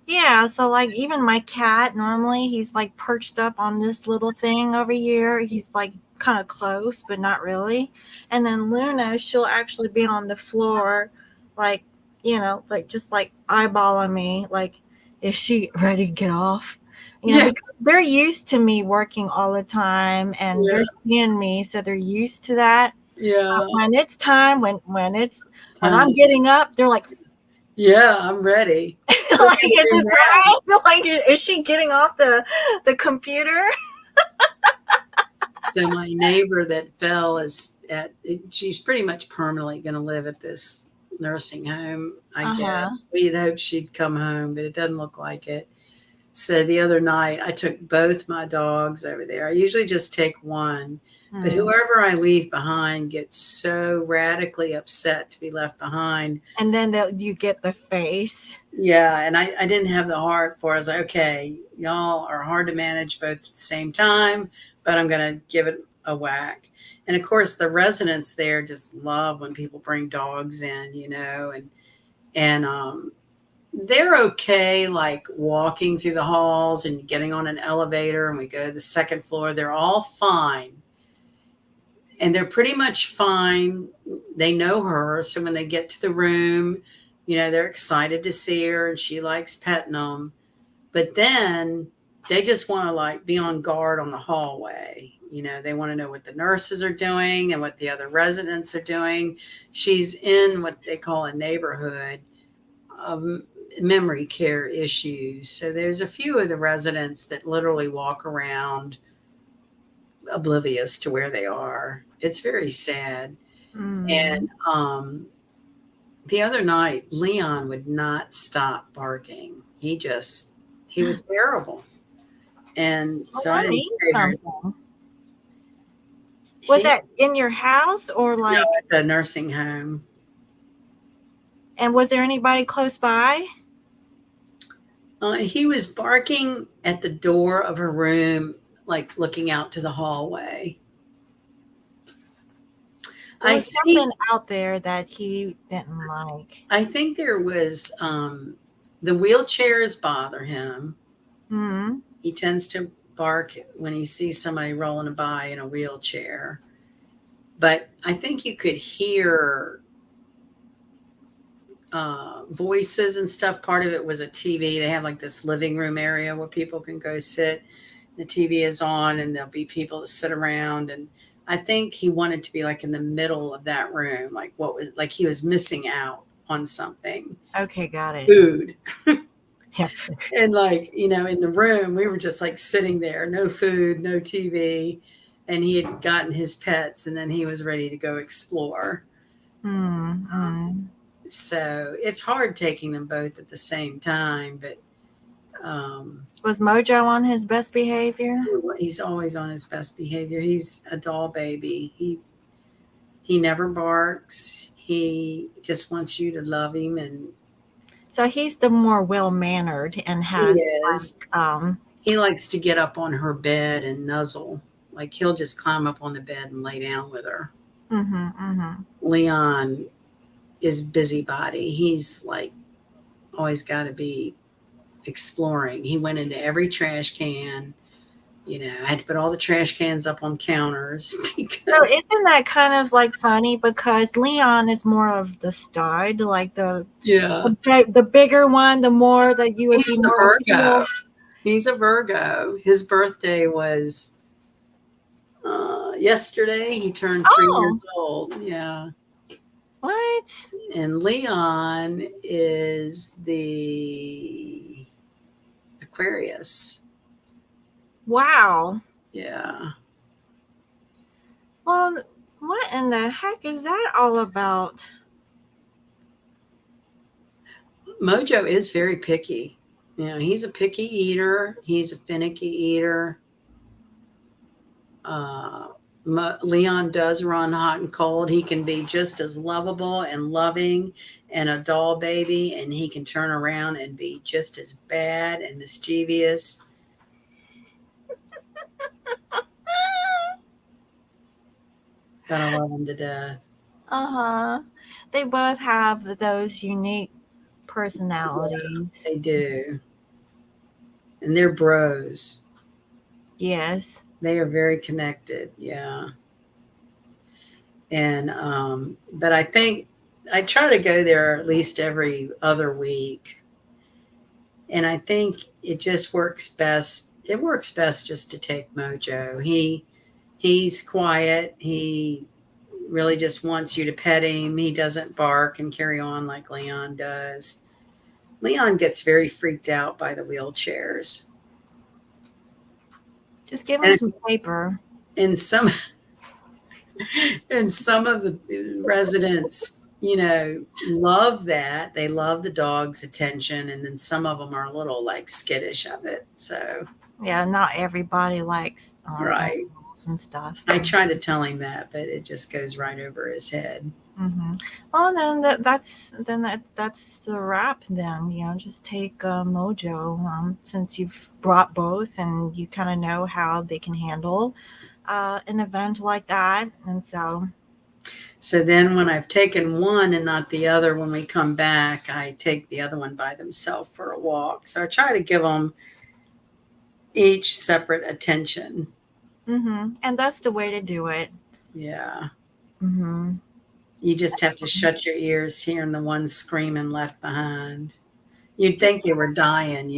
yeah, so like even my cat normally he's like perched up on this little thing over here. He's like kind of close, but not really. And then Luna, she'll actually be on the floor, like like just like eyeballing me, like is she ready to get off? Yeah, Because they're used to me working all the time, and yeah, they're seeing me, so they're used to that. yeah. When it's time, when I'm Time. getting up, they're like, Yeah, I'm ready. What like are you is doing it now? time? Like is she getting off the computer? So my neighbor that fell is she's pretty much permanently going to live at this nursing home, I Uh-huh. guess. We had hoped she'd come home, but it doesn't look like it. So the other night, I took both my dogs over there. I usually just take one, but Hmm. whoever I leave behind gets so radically upset to be left behind. And then you get the face. Yeah, and I didn't have the heart for it. I was like, okay, y'all are hard to manage both at the same time, but I'm going to give it a whack. And of course, the residents there just love when people bring dogs in, and they're okay, like walking through the halls and getting on an elevator, and we go to the second floor. They're all fine, and they're pretty much fine. They know her, so when they get to the room, they're excited to see her, and she likes petting them. But then they just want to like be on guard on the hallway. They want to know what the nurses are doing and what the other residents are doing. She's in what they call a neighborhood of memory care issues. So there's a few of the residents that literally walk around oblivious to where they are. It's very sad. And Mm. the other night, Leon would not stop barking. He was terrible. And Well, so I that didn't means stay very. something. Was He that in your house or no like? at the nursing home. And was there anybody close by? He was barking at the door of her room, like looking out to the hallway. There I was something think out there that he didn't like. I think there was the wheelchairs bother him. Hmm. He tends to bark when he sees somebody rolling by in a wheelchair. But I think you could hear voices and stuff. Part of it was a TV. They have like this living room area where people can go sit. The TV is on, and there'll be people that sit around. And I think he wanted to be like in the middle of that room, like what was like he was missing out on something, Okay, got it. food. Yep. And like, in the room, we were just like sitting there, no food, no TV. And he had gotten his pets, and then he was ready to go explore. Mm-hmm. So it's hard taking them both at the same time, but um, Was Mojo on his best behavior? he's always on his best behavior. He's a doll baby. He never barks. He just wants you to love him, and So he's the more well mannered and he has is. like He likes to get up on her bed and nuzzle. Like he'll just climb up on the bed and lay down with her. mm-hmm, mm-hmm. Leon is busybody. He's like always got to be exploring. He went into every trash can. I had to put all the trash cans up on counters So because isn't that kind of like funny because Leon is more of the stud, like yeah, the bigger one, the more that you would he's be the more Virgo. cool. He's a Virgo. His birthday was yesterday. He turned 3 years Oh, old. Yeah. what? And Leon is the Aquarius. Wow. Yeah. Well, what in the heck is that all about? Mojo is very picky. He's a picky eater. He's a finicky eater. Uh, Leon does run hot and cold. He can be just as lovable and loving and a doll baby, and he can turn around and be just as bad and mischievous. But I love him to death. Uh-huh. They both have those unique Yeah, personalities. they do. And they're bros. Yes. They are very connected. Yeah. And but I think I try to go there at least every other week. And I think it just works best. It works best just to take Mojo. He's quiet. He really just wants you to pet him. He doesn't bark and carry on like Leon does. Leon gets very freaked out by the wheelchairs. Just give them And some paper. and some and some of the residents, love that. They love the dog's attention, and then some of them are a little like skittish of it. So, Yeah, not everybody likes right. animals and stuff. I try to tell him that, but it just goes right over his head. Mm-hmm. Well, then that's the wrap. Then just take Mojo. Since you've brought both and you kind of know how they can handle an event like that, and so So then when I've taken one and not the other, when we come back, I take the other one by themselves for a walk. So I try to give them each separate attention. and that's the way to do it. Yeah. Mm-hmm. You just have to shut your ears hearing the one screaming left behind. You'd think they were dying.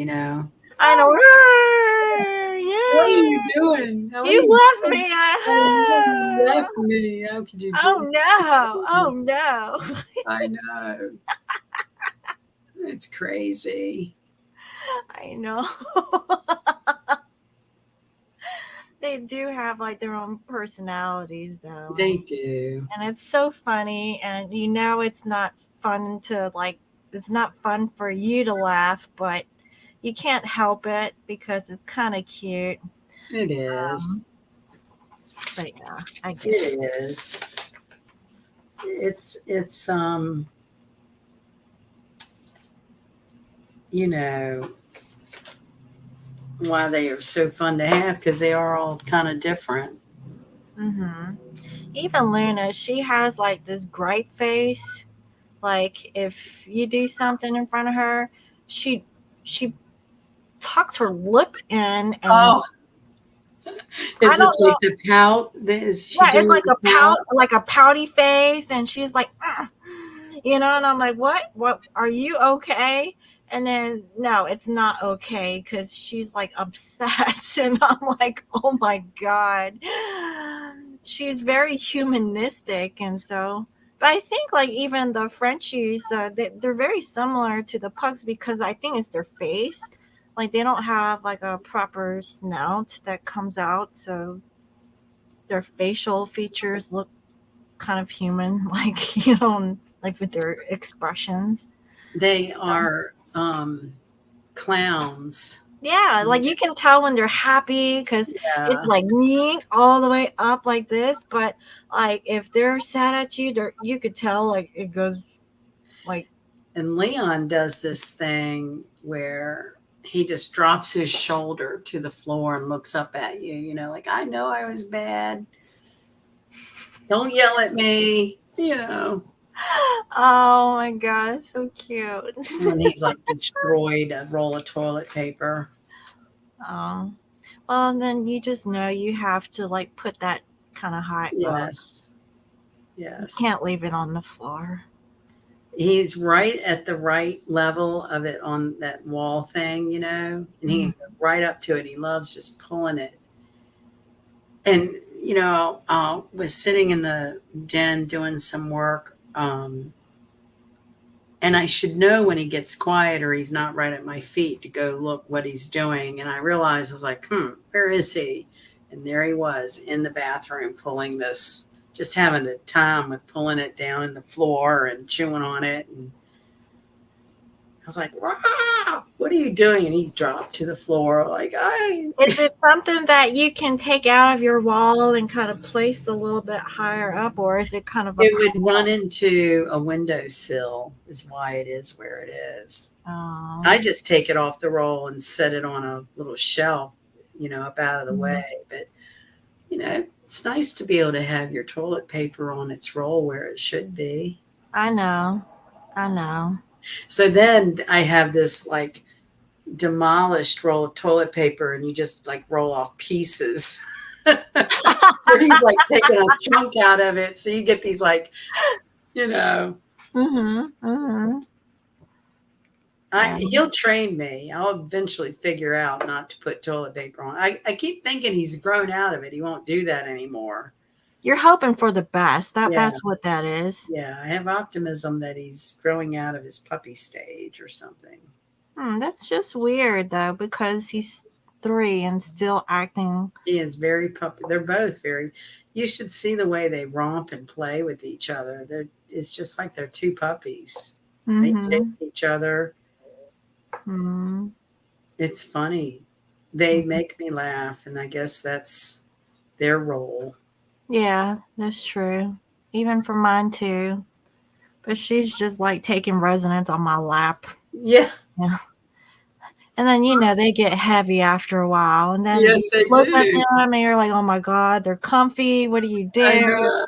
I know. What are Yeah, you doing? What are you you left doing? me. You Uh-huh. left me. How could you Oh do no! that? Oh no! I know. It's crazy. I know. They do have like their own personalities though, They do. and it's so funny. And it's not fun to like. It's not fun for you to laugh, but you can't help it because it's kind of cute. It Um, is. But yeah, I get it. It is. It's you know, why they are so fun to have because they are all kind of different. Hmm. Even Luna, she has like this gripe face. Like if you do something in front of her, she she tucks her lip in, and Oh, I is it don't like know. the pout? Is she Yeah, it's doing the pout? like a pouty face, and she's like, "Ah," and I'm like, what? What? Are you okay? And then no, it's not okay because she's like obsessed, and I'm like, oh my god, she's very humanistic, and so. But I think like even the Frenchies, they're very similar to the pugs because I think it's their face. Like they don't have like a proper snout that comes out, so their facial features look kind of human, like like with their expressions. They So, are clowns. yeah, like you can tell when they're happy because it's Yeah. like me all the way up like this. But like if they're sad at you, you could tell like it goes like, And Leon does this thing where he just drops his shoulder to the floor and looks up at you, like, I know I was bad. Don't yell at me, oh my god, so cute. when he's like destroyed a roll of toilet paper. Oh, well, and then you just know you have to like put that kind of high up. Yes. You Yes. can't leave it on the floor. He's right at the right level of it on that wall thing, and he Mhm. can go right up to it. He loves just pulling it. And, was sitting in the den doing some work. And I should know when he gets quiet or he's not right at my feet to go look what he's doing. And I realized, I was like, where is he? And there he was in the bathroom pulling this, just having a time with pulling it down in the floor and chewing on it. And I was like, wow, what are you doing? And he dropped to the floor like, Is it something that you can take out of your wall and kind of place a little bit higher up, or is it kind of a it would run into a windowsill is why it is where it is. oh, I just take it off the roll and set it on a little shelf, up out of the way. mhm. But, it's nice to be able to have your toilet paper on its roll where it should be. I know, I know. So then I have this like demolished roll of toilet paper and you just like roll off pieces. Where he's like taking a chunk out of it. So you get these like, you know, Mhm, mhm. Yeah, he'll train me. I'll eventually figure out not to put toilet paper on. I keep thinking he's grown out of it. He won't do that anymore. you're hoping for the best. Yeah, That's what that is. yeah. I have optimism that he's growing out of his puppy stage or something. That's just weird though, because he's 3 and still acting. He is very puppy. They're both very. You should see the way they romp and play with each other. It's just like they're two puppies. They Mhm. chase each other. Mhm. It's funny. They make me laugh, and I guess that's their role. Yeah, that's true. Even for mine too. But she's just like taking residence on my lap. Yeah, Yeah. And then they get heavy after a while, and then you yes, they look at do. them and you're like, "Oh my god, they're comfy. What do you I do?" know.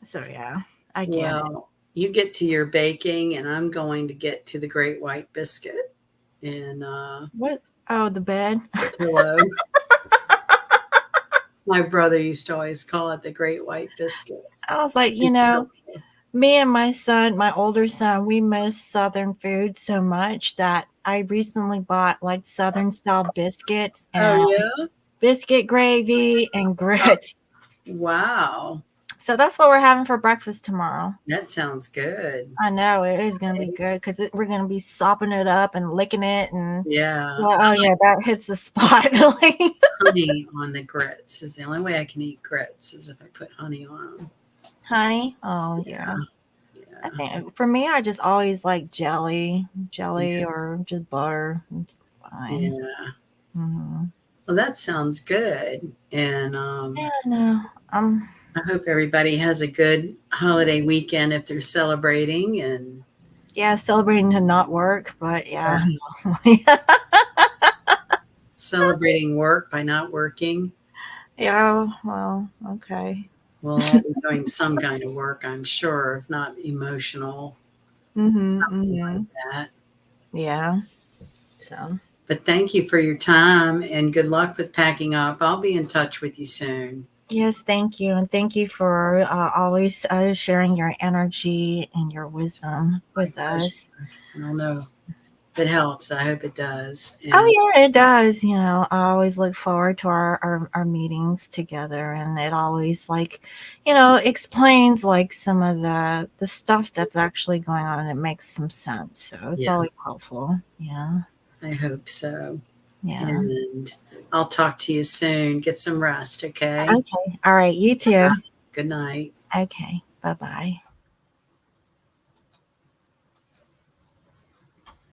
So yeah, I get it. Well, you get to your baking, and I'm going to get to the Great White Biscuit and What? Oh, the bed. the pillow. My brother used to always call it the Great White Biscuit. I was like, It's so me and my son, my older son, we miss Southern food so much that I recently bought like Southern style biscuits oh, and yeah? biscuit gravy and grits. Wow. So that's what we're having for breakfast tomorrow. That sounds good. I know it is going to be good Eggs. because we're going to be sopping it up and licking it, and Yeah. well, oh yeah, that hits the spot. Like, Honey on the grits is the only way I can eat grits is if I put honey on them. honey, oh Yeah. yeah. I Yeah. think for me, I just always like jelly, Yeah. or just butter. It's fine. Yeah. Hmm. Well, that sounds good. And Yeah, no, I hope everybody has a good holiday weekend if they're celebrating and yeah, celebrating to not work, but yeah. celebrating work by not working. Yeah, well, okay. We'll all be doing some kind of work, I'm sure, if not emotional, Mhm, something like mhm. that. Yeah. So, But thank you for your time and good luck with packing up. I'll be in touch with you soon. yes, thank you, and thank you for always sharing your energy and your wisdom My with pleasure. us. I don't know if it helps. I hope it does. And Oh yeah, it does. You know, I always look forward to our meetings together, and it always like, explains like some of the stuff that's actually going on, and it makes some sense. So it's yeah, always helpful. Yeah, I hope so. yeah. And I'll talk to you soon. Get some rest, okay? Okay. All right. You too. Good night. Okay. Bye bye.